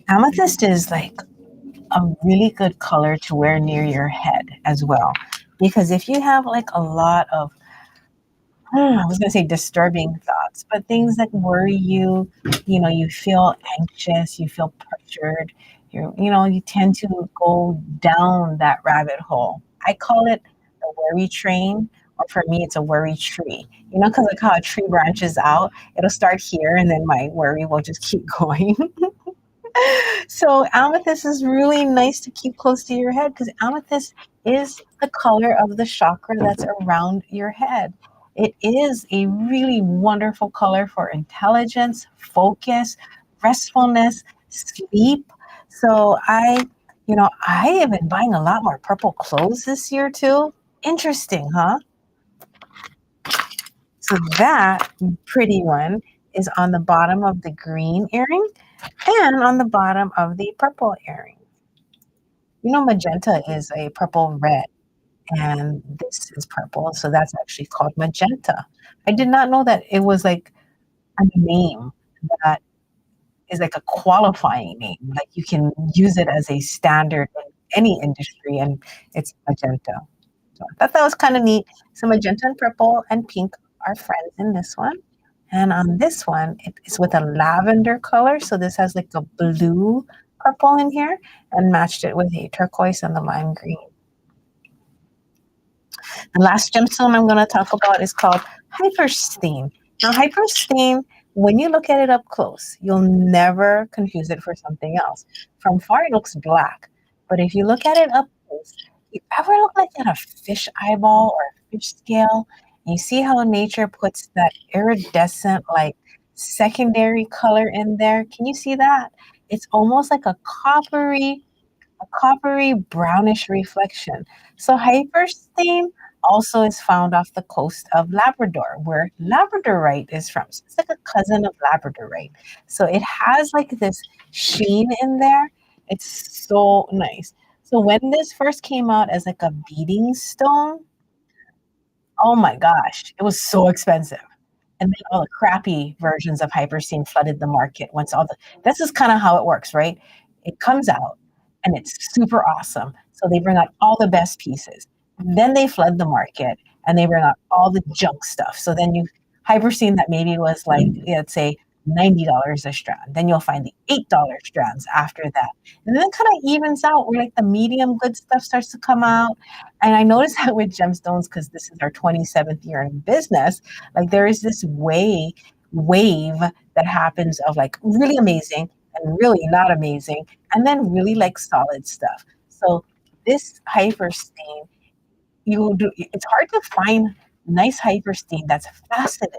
Amethyst is like a really good color to wear near your head as well. Because if you have like a lot of, I was going to say disturbing thoughts, but things that worry you, you know, you feel anxious, you feel pressured, you tend to go down that rabbit hole. I call it the worry train, or for me, it's a worry tree. Because like how a tree branches out, it'll start here and then my worry will just keep going. So amethyst is really nice to keep close to your head because amethyst is the color of the chakra that's around your head. It is a really wonderful color for intelligence, focus, restfulness, sleep. So I have been buying a lot more purple clothes this year too. Interesting, huh? So that pretty one is on the bottom of the green earring and on the bottom of the purple earring. Magenta is a purple red, and this is purple, so that's actually called magenta. I did not know that it was like a name that is like a qualifying name. Like you can use it as a standard in any industry, and it's magenta. So I thought that was kind of neat. So magenta and purple and pink are friends in this one. And on this one, it's with a lavender color. So this has like a blue purple in here and matched it with a turquoise and the lime green. The last gemstone I'm going to talk about is called hypersteam. Now, hypersteam, when you look at it up close, you'll never confuse it for something else. From far, it looks black, but if you look at it up close, you ever look like at a fish eyeball or a fish scale? And you see how nature puts that iridescent, like secondary color in there? Can you see that? It's almost like a coppery brownish reflection. So hypersteam also is found off the coast of Labrador, where labradorite is from. So it's like a cousin of labradorite. So it has like this sheen in there. It's so nice. So when this first came out as like a beading stone, oh my gosh, it was so expensive. And then all the crappy versions of Hypersteam flooded the market once all the this is kind of how it works, right? It comes out and it's super awesome. So they bring out all the best pieces. Then they flood the market and they bring out all the junk stuff. So then you Hypersteam that maybe was like, let's say $90 a strand. Then you'll find the $8 strands after that. And then it kind of evens out where like the medium good stuff starts to come out. And I noticed that with gemstones, because this is our 27th year in business, like there is this wave that happens of like really amazing and really not amazing, and then really like solid stuff. So this hypersteam, it's hard to find nice hypersteam that's faceted.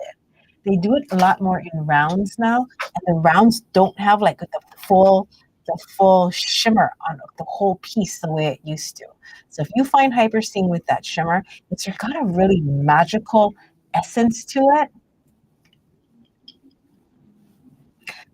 They do it a lot more in rounds now, and the rounds don't have like the full shimmer on the whole piece the way it used to. So if you find hypersteam with that shimmer, it's got a really magical essence to it.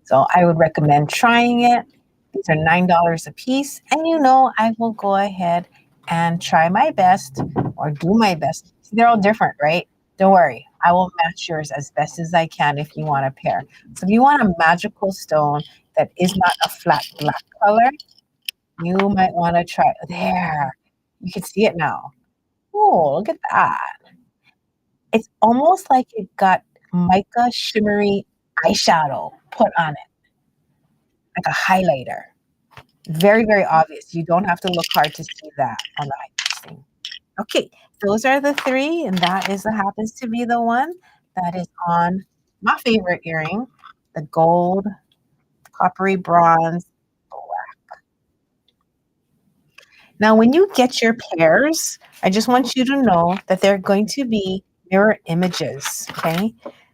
So I would recommend trying it. These are $9 a piece, and I will go ahead and try my best or do my best. See, they're all different, right? Don't worry, I will match yours as best as I can if you want a pair. So if you want a magical stone that is not a flat black color, you might want to try. There, you can see it now. Oh, look at that. It's almost like it got mica shimmery eyeshadow put on it, like a highlighter. Very, very obvious. You don't have to look hard to see that on the highlight thing. Okay, those are the three, and that happens to be the one that is on my favorite earring, the gold, coppery bronze, black. Now, when you get your pairs, I just want you to know that they're going to be mirror images, okay?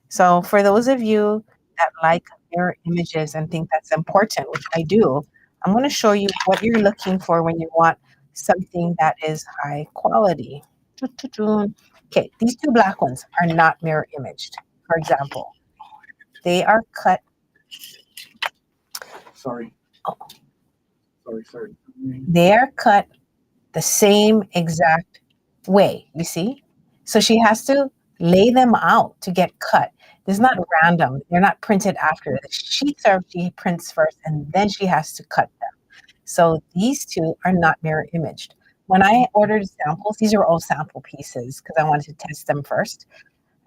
So for those of you that like mirror images and think that's important, which I do, I'm going to show you what you're looking for when you want something that is high quality. Okay, these two black ones are not mirror imaged. For example, they are cut. Sorry. Oh, Sorry. they are cut the same exact way, you see? So she has to lay them out to get cut. It's not random. They're not printed after. The sheets are she prints first and then she has to cut them. So these two are not mirror imaged. When I ordered samples, these are all sample pieces because I wanted to test them first.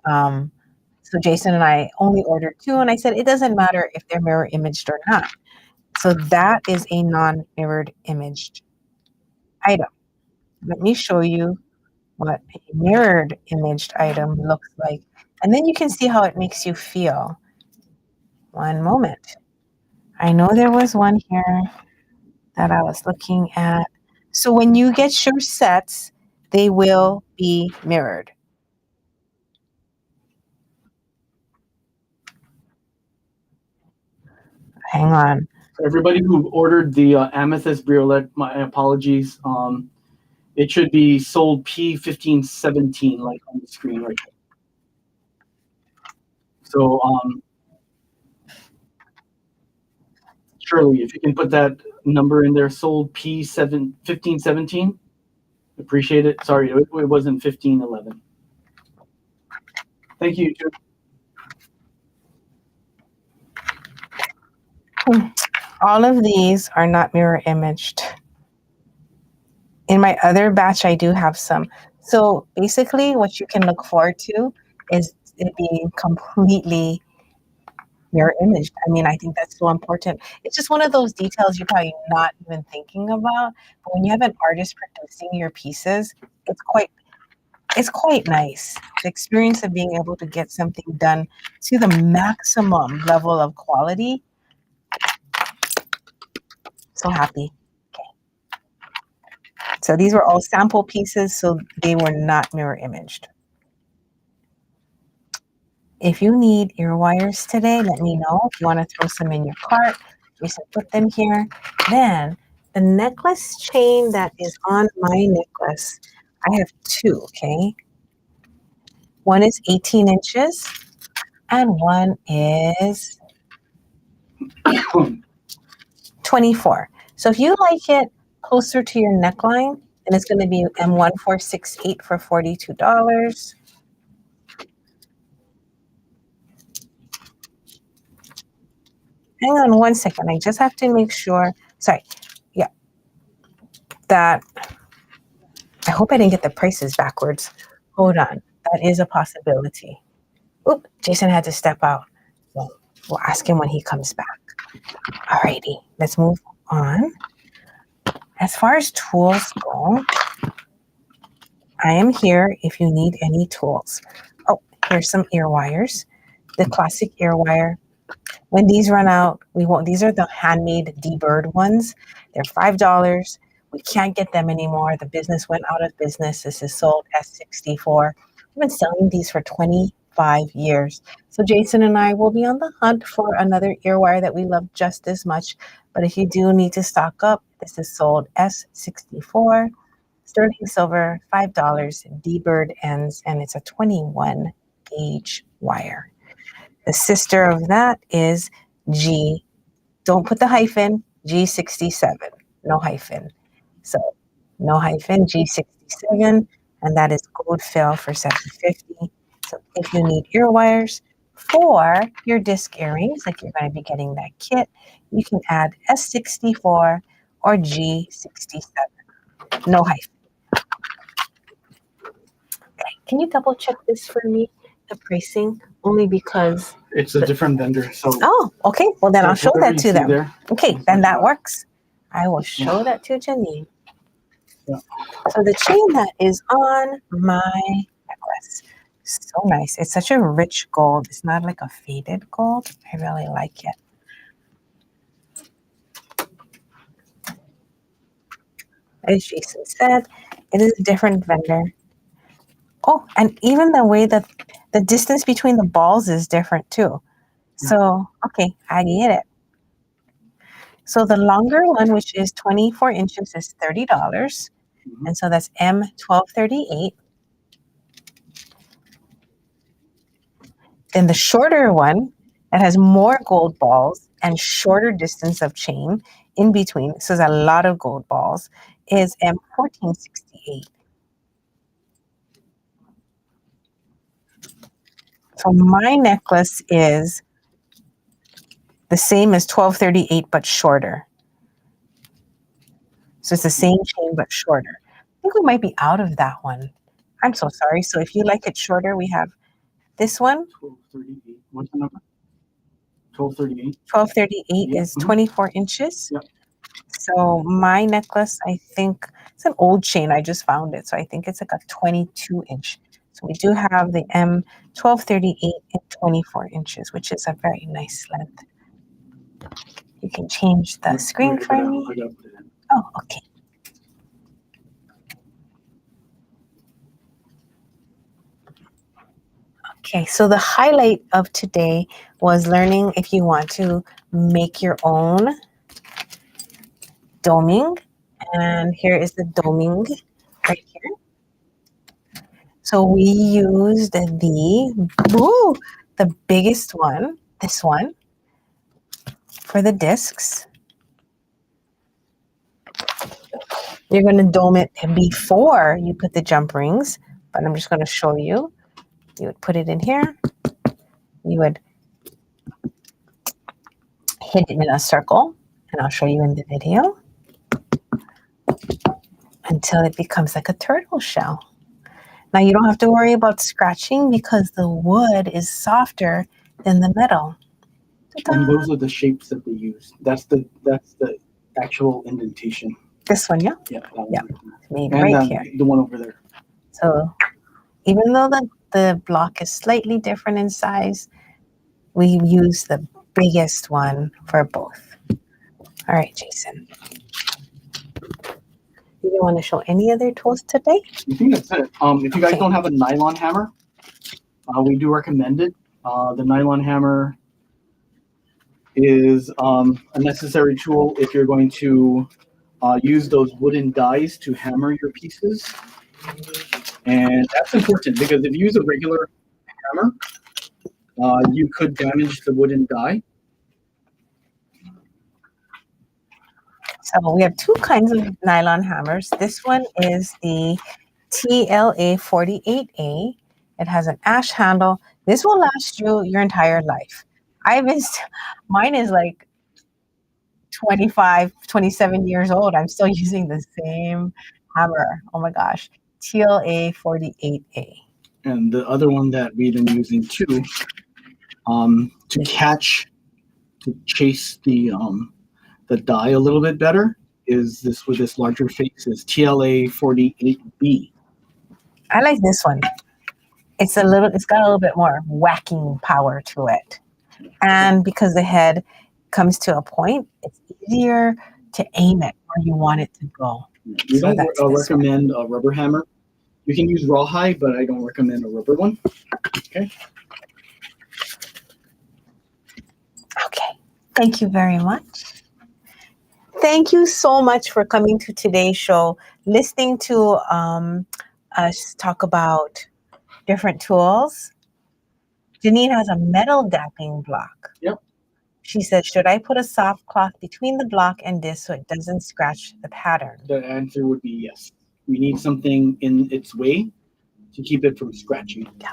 So Jason and I only ordered two, and I said it doesn't matter if they're mirror imaged or not. So that is a non-mirrored imaged item. Let me show you what a mirrored imaged item looks like. And then you can see how it makes you feel. One moment. I know there was one here that I was looking at. So when you get your sets, they will be mirrored. Hang on. For everybody who ordered the amethyst briolette, my apologies. It should be sold P1517, like on the screen right there. So, Shirley, if you can put that number in there, sold P1517. Appreciate it. Sorry, it wasn't 1511. Thank you. All of these are not mirror imaged. In my other batch, I do have some. So basically, what you can look forward to is it being completely mirror imaged. I mean, I think that's so important. It's just one of those details you're probably not even thinking about. But when you have an artist producing your pieces, it's quite it's quite nice. The experience of being able to get something done to the maximum level of quality. So happy. Okay. So these were all sample pieces, so they were not mirror imaged. If you need ear wires today, let me know. If you want to throw some in your cart, just put them here. Then the necklace chain that is on my necklace, I have two, okay? One is 18 inches and one is 24. So if you like it closer to your neckline, then it's going to be M1468 for $42. Hang on one second. I just have to make sure. Sorry. Yeah. That. I hope I didn't get the prices backwards. Hold on. That is a possibility. Oop, Jason had to step out. Well, we'll ask him when he comes back. Alrighty, let's move on. As far as tools go, I am here if you need any tools. Oh, here's some ear wires. The classic ear wire. When these run out, we won't. These are the handmade D-Bird ones. They're $5. We can't get them anymore. The business went out of business. This is sold S64. We've been selling these for 25 years. So Jason and I will be on the hunt for another ear wire that we love just as much. But if you do need to stock up, this is sold S64. Sterling silver, $5. D-Bird ends, and it's a 21 gauge wire. The sister of that is G. Don't put the hyphen, G67. No hyphen. So no hyphen, G67. And that is gold fill for $7.50. So if you need ear wires for your disc earrings, like you're going to be getting that kit, you can add S64 or G67. No hyphen. Okay. Can you double check this for me? The pricing, only because it's a different vendor. So okay. Well, then so I'll show that to them. There, okay, then that works. I will show that to Janine. Yeah. So the chain that is on my necklace, so nice. It's such a rich gold. It's not like a faded gold. I really like it. As Jason said, it is a different vendor. Oh, and even the way that the distance between the balls is different too. So, okay, I get it. So the longer one, which is 24 inches, is $30. Mm-hmm. And so that's M1238. Then the shorter one that has more gold balls and shorter distance of chain in between, so there's a lot of gold balls, is M1468. So my necklace is the same as 1238, but shorter. So it's the same chain, but shorter. I think we might be out of that one. I'm so sorry. So if you like it shorter, we have this one. 1238. What's the number? 1238. 1238 Yep. is 24 inches. Yep. So my necklace, I think it's an old chain. I just found it. So I think it's like a 22 inch. So we do have the M1238 in 24 inches, which is a very nice length. You can change the screen for me. Oh, okay. Okay, so the highlight of today was learning if you want to make your own doming. And here is the doming right here. So we used the biggest one, this one, for the discs. You're going to dome it before you put the jump rings, but I'm just going to show you. You would put it in here. You would hit it in a circle, and I'll show you in the video, until it becomes like a turtle shell. Now you don't have to worry about scratching because the wood is softer than the metal. Ta-da! And those are the shapes that they use. That's the actual indentation. This one, yeah? Yeah. Yeah. Made and right here. The one over there. So Even though the block is slightly different in size, we use the biggest one for both. All right, Jason. Do you want to show any other tools today? I think that's it. If you guys don't have a nylon hammer, we do recommend it. The nylon hammer is a necessary tool if you're going to use those wooden dies to hammer your pieces. And that's important because if you use a regular hammer, you could damage the wooden die. So we have two kinds of nylon hammers. This one is the TLA 48A. It has an ash handle. This will last you your entire life. Mine is like 25, 27 years old. I'm still using the same hammer. Oh my gosh. TLA 48A. And the other one that we've been using too, to chase the die a little bit better, is this with this larger face is TLA 48B. I like this one. It's got a little bit more whacking power to it. And because the head comes to a point, it's easier to aim it where you want it to go. We don't recommend a rubber hammer. You can use rawhide, but I don't recommend a rubber one. Okay. Okay. Thank you very much. Thank you so much for coming to today's show, listening to us talk about different tools. Janine has a metal dapping block. Yep. She said, should I put a soft cloth between the block and this so it doesn't scratch the pattern? The answer would be yes. We need something in its way to keep it from scratching. Yeah.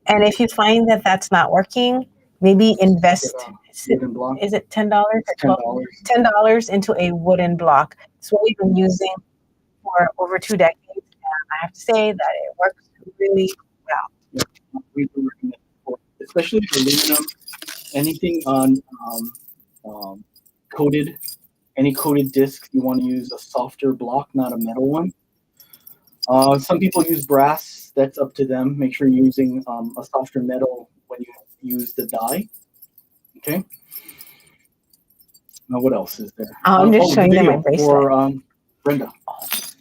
And if you find that that's not working, maybe invest. Wooden block. Is it $10 or $10? $10 into a wooden block. It's what we've been using for over 2 decades, and I have to say that it works really well. Yeah, we do recommend it, especially aluminum. Anything on coated, any coated disc, you want to use a softer block, not a metal one. Some people use brass. That's up to them. Make sure you're using a softer metal when you use the die. Okay. Now, what else is there? I'm just showing them my bracelet. For Brenda.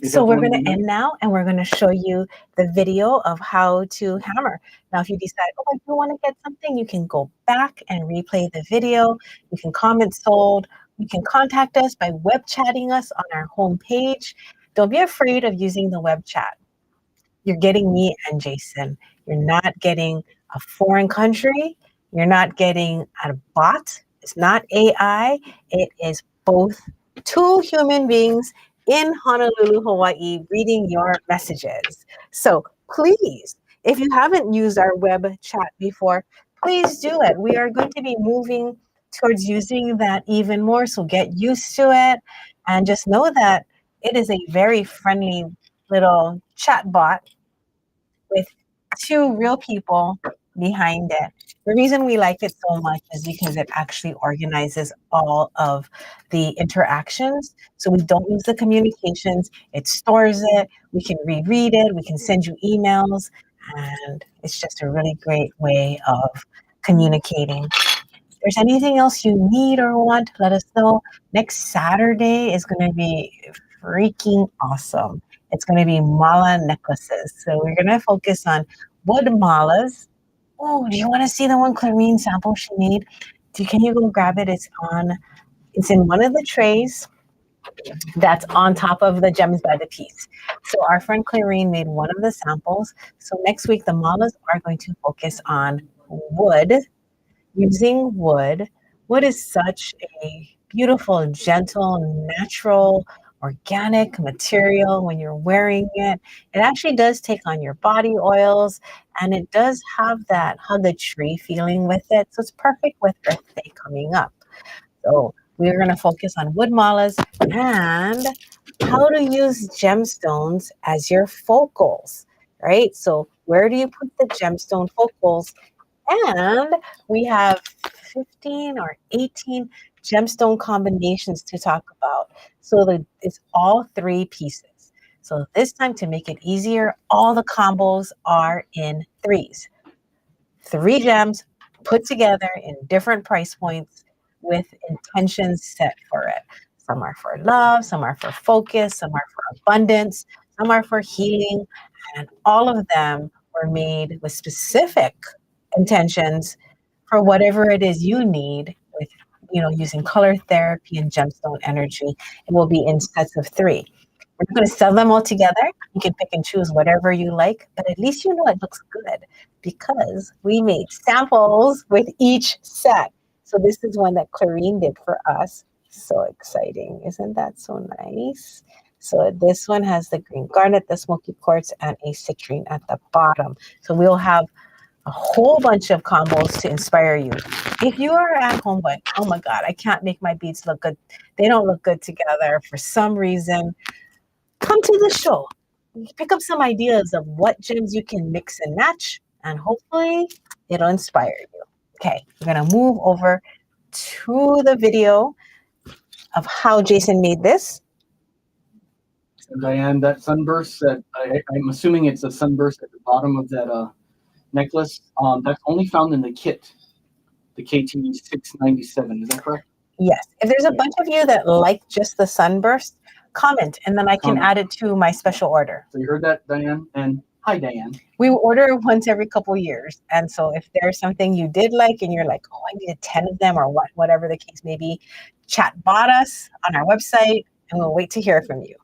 So we're going to end now, and we're going to show you the video of how to hammer. Now, if you decide, oh, I do want to get something, you can go back and replay the video. You can comment sold. You can contact us by web chatting us on our homepage. Don't be afraid of using the web chat. You're getting me and Jason. You're not getting a foreign country. You're not getting a bot. It's not AI. It is both two human beings in Honolulu, Hawaii, reading your messages. So please, if you haven't used our web chat before, please do it. We are going to be moving towards using that even more. So get used to it and just know that it is a very friendly little chat bot with two real people behind it. The reason we like it so much is because it actually organizes all of the interactions. So we don't lose the communications. It stores it. We can reread it. We can send you emails. And it's just a really great way of communicating. If there's anything else you need or want, let us know. Next Saturday is going to be freaking awesome. It's going to be mala necklaces. So we're going to focus on wood malas. Oh, do you want to see the one Clarine sample she made? Can you go grab it? It's in one of the trays that's on top of the gems by the piece. So our friend Clarine made one of the samples. So next week, the malas are going to focus on wood, using wood. Wood is such a beautiful, gentle, natural, organic material. When you're wearing it, it actually does take on your body oils, and it does have that hug a tree feeling with it. So it's perfect with birthday coming up. So we're going to focus on wood malas and how to use gemstones as your focals, right? So where do you put the gemstone focals? And we have 15 or 18 gemstone combinations to talk about. So it's all three pieces. So this time, to make it easier, all the combos are in threes. 3 gems put together in different price points with intentions set for it. Some are for love, some are for focus, some are for abundance, some are for healing, and all of them were made with specific intentions for whatever it is you need with, using color therapy and gemstone energy. It will be in sets of 3. We're not going to sell them all together. You can pick and choose whatever you like, but at least you know it looks good because we made samples with each set. So this is one that Clarine did for us. So exciting. Isn't that so nice? So this one has the green garnet, the smoky quartz, and a citrine at the bottom. So we'll have a whole bunch of combos to inspire you. If you are at home, but oh my God, I can't make my beads look good. They don't look good together for some reason. Come to the show. Pick up some ideas of what gems you can mix and match, and hopefully it'll inspire you. Okay, we're gonna move over to the video of how Jason made this. So Diane, that sunburst that I'm assuming it's a sunburst at the bottom of that necklace. That's only found in the kit, the KT 697. Is that correct? Yes. If there's a bunch of you that like just the sunburst, comment, and then I can add it to my special order. So you heard that, Diane? And hi, Diane. We order once every couple years. And so if there's something you did like and you're like, oh, I needed 10 of them or whatever the case may be, chat bot us on our website and we'll wait to hear from you.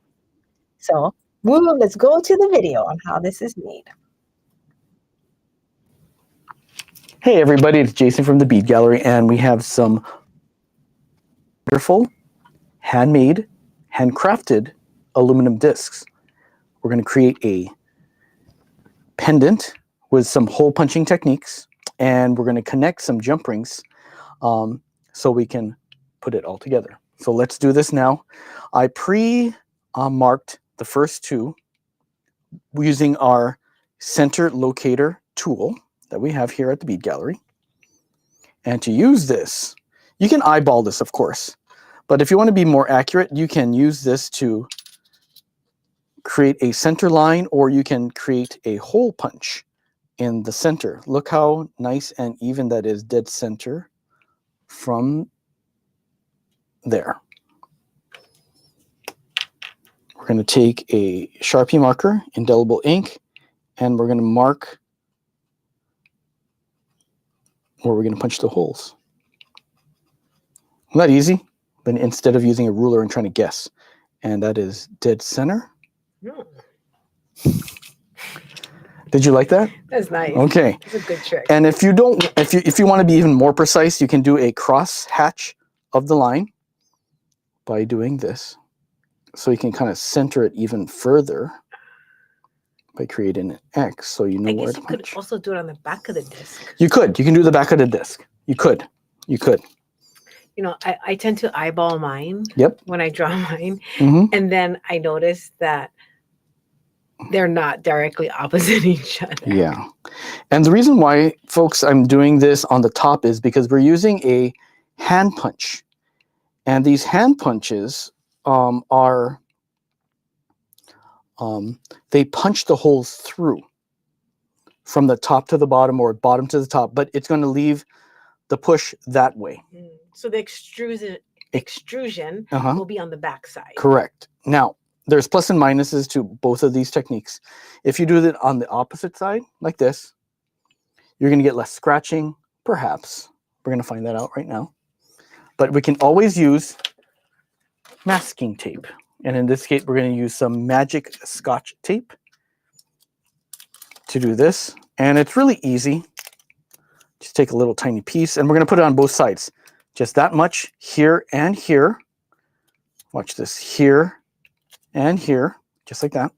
So let's go to the video on how this is made. Hey everybody, it's Jason from the Bead Gallery, and we have some wonderful, handmade, handcrafted aluminum discs. We're going to create a pendant with some hole punching techniques, and we're going to connect some jump rings so we can put it all together. So let's do this now. I pre-marked the first 2 using our center locator tool that we have here at the Bead Gallery. And to use this, you can eyeball this, of course, but if you want to be more accurate, you can use this to create a center line, or you can create a hole punch in the center. Look how nice and even that is, dead center from there. We're going to take a Sharpie marker, indelible ink, and we're going to mark where we're going to punch the holes. Isn't that easy? Then instead of using a ruler and trying to guess. And that is dead center. Did you like that? That's nice. Okay. That's a good trick. And if you want to be even more precise, you can do a cross hatch of the line by doing this. So you can kind of center it even further by creating an X, so you know where to punch. I guess you could also do it on the back of the disc. You could. You can do the back of the disc. You could. You could. You know, I tend to eyeball mine. Yep. When I draw mine. Mm-hmm. And then I notice that they're not directly opposite each other. Yeah. And the reason why, folks, I'm doing this on the top is because we're using a hand punch. And these hand punches they punch the holes through from the top to the bottom or bottom to the top, but it's going to leave the push that way. So the extrusion will be on the back side. Correct. Now, there's plus and minuses to both of these techniques. If you do it on the opposite side, like this, you're going to get less scratching, perhaps. We're going to find that out right now. But we can always use masking tape. And in this case, we're going to use some magic Scotch tape to do this. And it's really easy. Just take a little tiny piece, and we're going to put it on both sides. Just that much here and here. Watch this, here and here, just like that.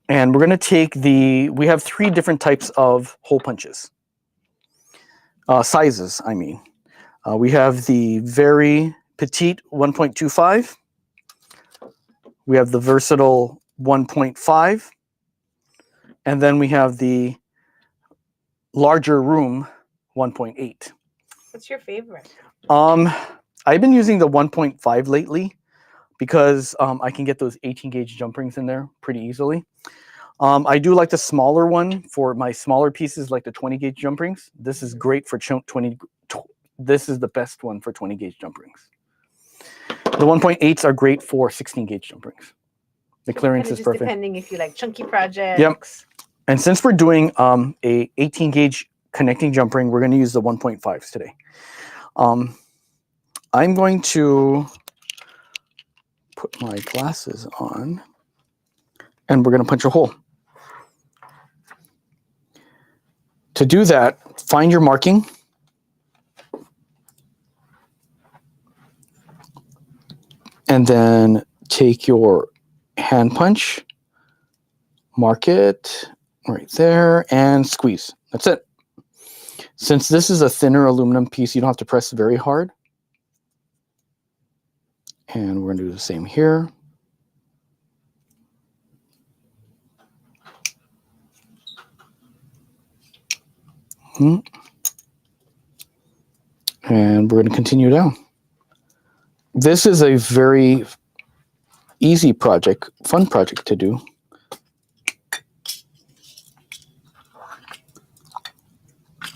And we're going to take we have 3 different types of hole punches. Sizes, I mean. We have the very petite 1.25. We have the versatile 1.5. And then we have the larger room 1.8. What's your favorite? I've been using the 1.5 lately, because I can get those 18 gauge jump rings in there pretty easily. I do like the smaller one for my smaller pieces, like the 20 gauge jump rings. This is great for 20. This is the best one for 20 gauge jump rings. The 1.8s are great for 16 gauge jump rings. The clearance is perfect. Depending if you like chunky projects. Yep. And since we're doing a 18 gauge connecting jump ring, we're going to use the 1.5s today. I'm going to put my glasses on, and we're going to punch a hole. To do that, find your marking. And then take your hand punch, mark it right there, and squeeze. That's it. Since this is a thinner aluminum piece, you don't have to press very hard. And we're going to do the same here. And we're going to continue down. This is a very easy project, fun project to do.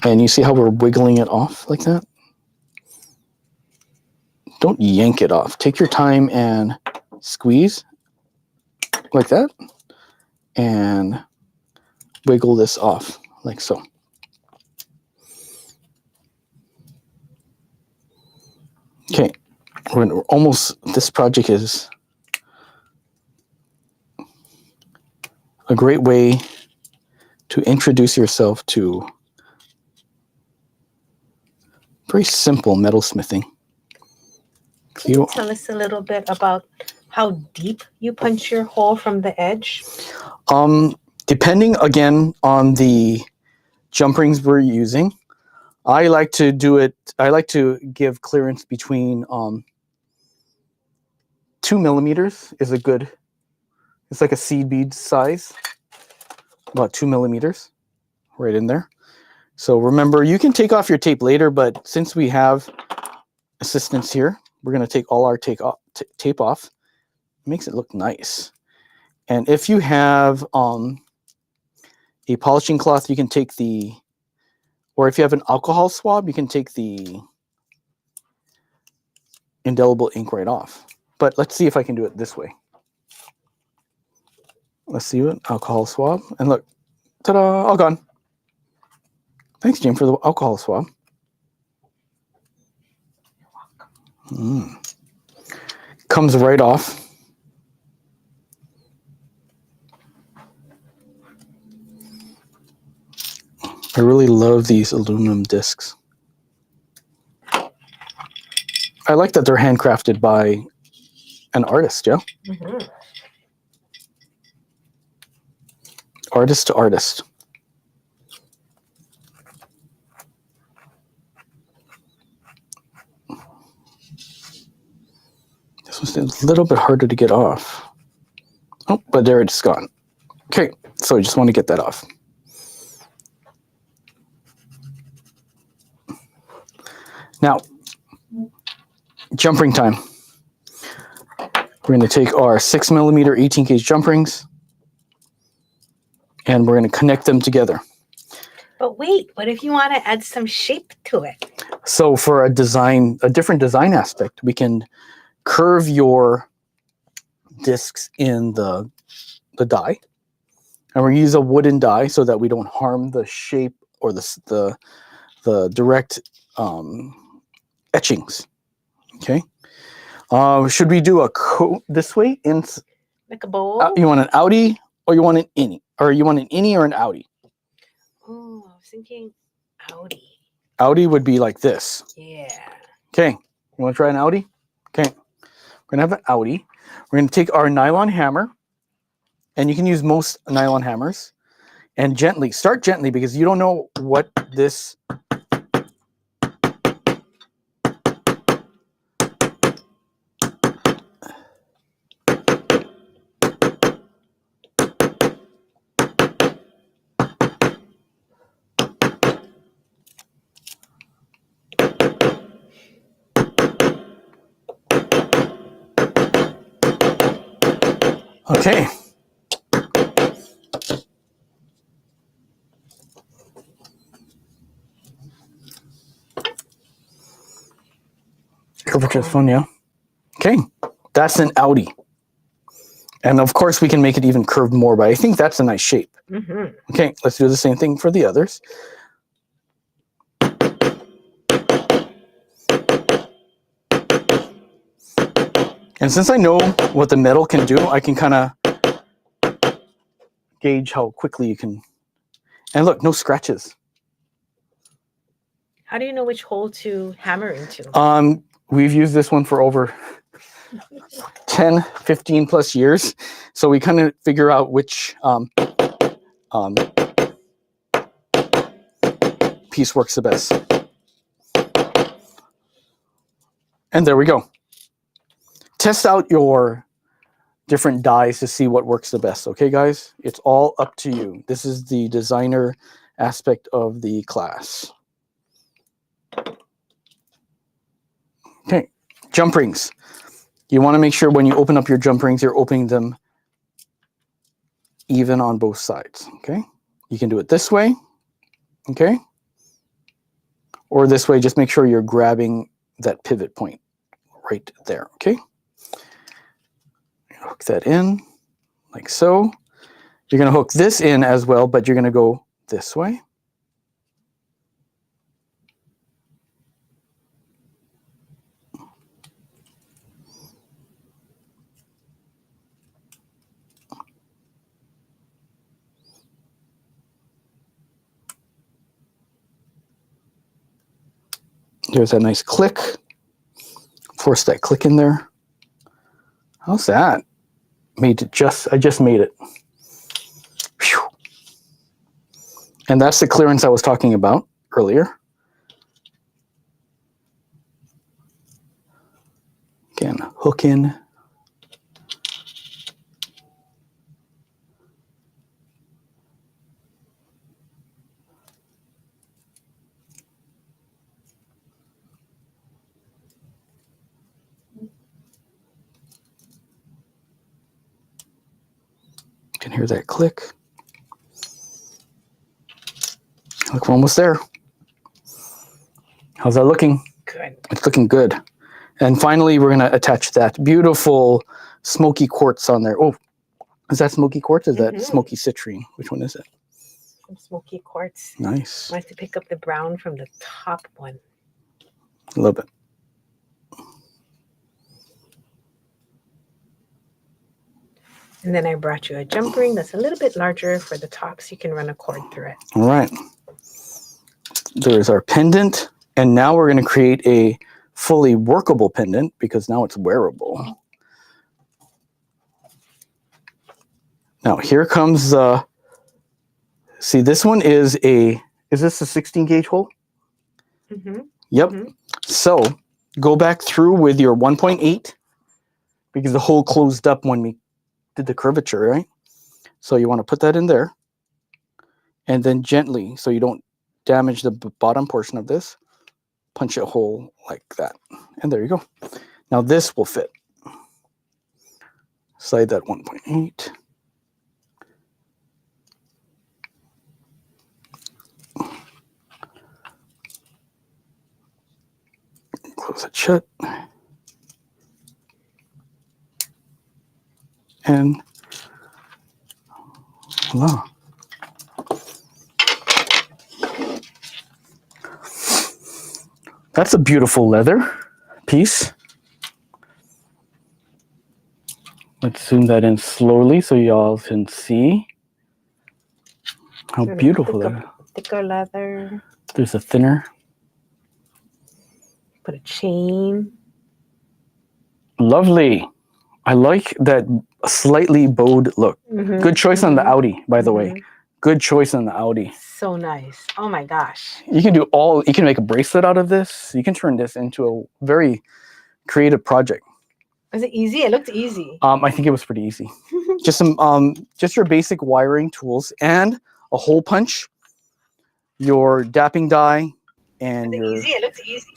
And you see how we're wiggling it off like that? Don't yank it off. Take your time and squeeze like that. And wiggle this off like so. Okay, we're almost, this project is a great way to introduce yourself to very simple metalsmithing. Can you tell us a little bit about how deep you punch your hole from the edge? Depending again on the jump rings we're using, I like to do it, I like to give clearance between 2 millimeters is a good, it's like a seed bead size, about 2 millimeters right in there. So remember, you can take off your tape later, but since we have assistance here, we're going to take all our tape off. It makes it look nice. And if you have a polishing cloth, you can take the, or if you have an alcohol swab, you can take the indelible ink right off. But let's see if I can do it this way. Let's see what alcohol swab. And look, ta-da, all gone. Thanks, Jim, for the alcohol swab. Comes right off. I really love these aluminum discs. I like that they're handcrafted by an artist, yeah? Mm-hmm. Artist to artist. This was a little bit harder to get off. Oh, but there it's gone. Okay, so I just want to get that off. Now, jump ring time. We're going to take our 6 millimeter 18 gauge jump rings, and we're going to connect them together. But wait, what if you want to add some shape to it? So for a design, a different design aspect, we can curve your discs in the die, and we use a wooden die so that we don't harm the shape or the direct etchings. Okay. Should we do a coat this way in like a bowl? You want an outie or you want an innie, or you want an innie or an outie? Oh, I was thinking outie. Outie would be like this. Yeah. Okay. You want to try an outie? Okay. We're gonna have an outie. We're gonna take our nylon hammer, and you can use most nylon hammers, and gently start gently because you don't know what this. Okay. Curvature is fun, yeah. Okay, that's an outie. And of course we can make it even curved more, but I think that's a nice shape. Mm-hmm. Okay, let's do the same thing for the others. And since I know what the metal can do, I can kind of gauge how quickly you can. And look, no scratches. How do you know which hole to hammer into? We've used this one for over 10, 15 plus years. So we kind of figure out which piece works the best. And there we go. Test out your different dies to see what works the best. Okay, guys? It's all up to you. This is the designer aspect of the class. Okay, jump rings. You want to make sure when you open up your jump rings, you're opening them even on both sides. Okay, you can do it this way. Okay, or this way. Just make sure you're grabbing that pivot point right there. Okay, hook that in like so. You're going to hook this in as well, but you're going to go this way. There's a nice click. Force that click in there. How's that? I just made it. Whew. And that's the clearance I was talking about earlier. Again, hook in. You can hear that click. Look, we're almost there. How's that looking? Good. It's looking good. And finally, we're going to attach that beautiful smoky quartz on there. Oh, is that smoky quartz? Is that smoky citrine? Which one is it? Some smoky quartz. Nice. I like to pick up the brown from the top one. A little bit. And then I brought you a jump ring that's a little bit larger for the top so you can run a cord through it. All right. There's our pendant. And now we're going to create a fully workable pendant because now it's wearable. Now here comes the, see this one is this a 16 gauge hole? Mm-hmm. Yep. Mm-hmm. So go back through with your 1.8 because the hole closed up when we did the curvature, right? So you want to put that in there and then gently, so you don't damage the bottom portion of this, punch a hole like that. And there you go. Now this will fit. Slide that 1.8. Close it shut. And voila. That's a beautiful leather piece. Let's zoom that in slowly so y'all can see how beautiful that is. Thicker leather. There's a thinner. Put a chain. Lovely. I like that slightly bowed look. Mm-hmm. Good choice on the Audi, by the way. Good choice on the Audi. So nice. Oh my gosh. You can make a bracelet out of this. You can turn this into a very creative project. Was it easy? It looked easy. I think it was pretty easy. Just just your basic wiring tools and a hole punch, your dapping die, and your It looks easy.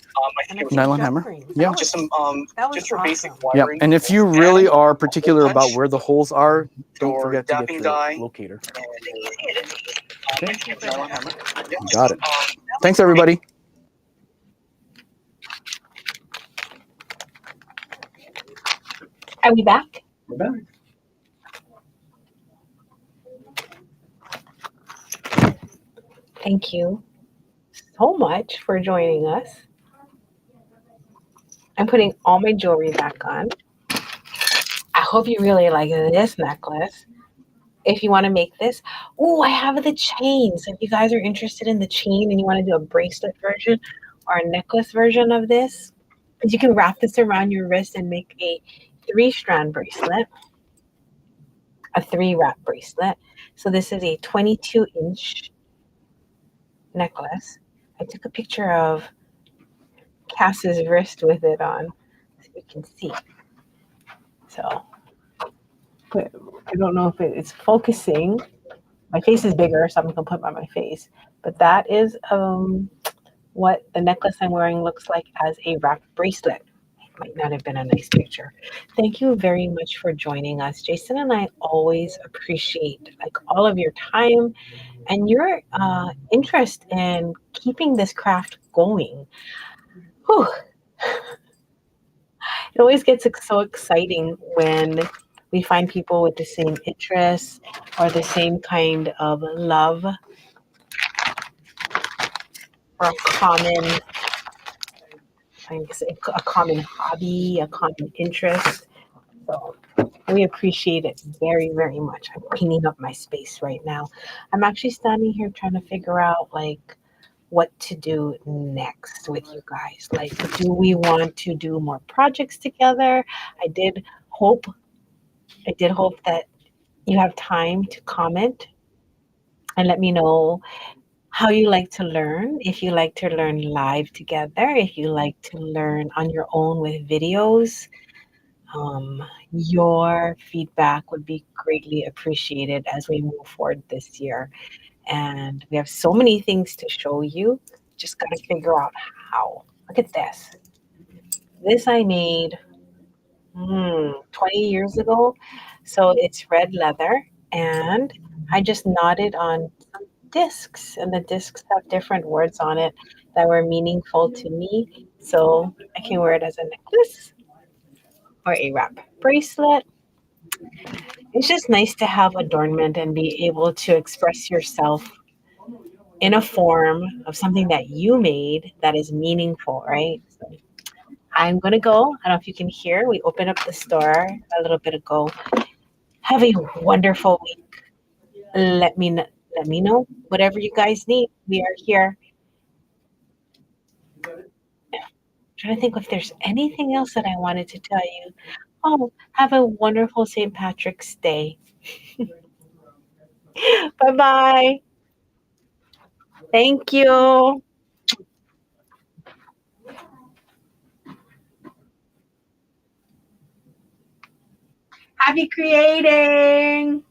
nylon hammer. Yeah. Just some just your basic wiring. Yeah. And if you really are particular about where the holes are, don't forget to get your locator. Okay. You got it. Thanks, everybody. Are we back? We're back. Thank you so much for joining us. I'm putting all my jewelry back on. I hope you really like this necklace. If you want to make this, oh, I have the chain. So if you guys are interested in the chain and you want to do a bracelet version or a necklace version of this, you can wrap this around your wrist and make a 3-strand bracelet, a 3-wrap bracelet. So this is a 22-inch necklace. I took a picture of Cass's wrist with it on so you can see. So, but I don't know if it's focusing. My face is bigger, so I'm gonna put it on my face. But that is what the necklace I'm wearing looks like as a wrapped bracelet. It might not have been a nice picture. Thank you very much for joining us. Jason and I always appreciate like all of your time and your interest in keeping this craft going. Whew. It always gets so exciting when we find people with the same interests or the same kind of love or a common hobby, a common interest. So we appreciate it very, very much. I'm cleaning up my space right now. I'm actually standing here trying to figure out like what to do next with you guys. Like, do we want to do more projects together? I did hope that you have time to comment and let me know how you like to learn. If you like to learn live together, if you like to learn on your own with videos, your feedback would be greatly appreciated as we move forward this year. And we have so many things to show you. Just got to figure out how. Look at this. This I made 20 years ago. So it's red leather, and I just knotted on some discs, and the discs have different words on it that were meaningful to me. So I can wear it as a necklace or a wrap bracelet. It's just nice to have adornment and be able to express yourself in a form of something that you made that is meaningful, right? So I'm gonna go. I don't know if you can hear. We opened up the store a little bit ago. Have a wonderful week. Let me know whatever you guys need. We are here. Trying to think if there's anything else that I wanted to tell you. Oh, have a wonderful St. Patrick's Day. Bye bye. Thank you. Happy creating.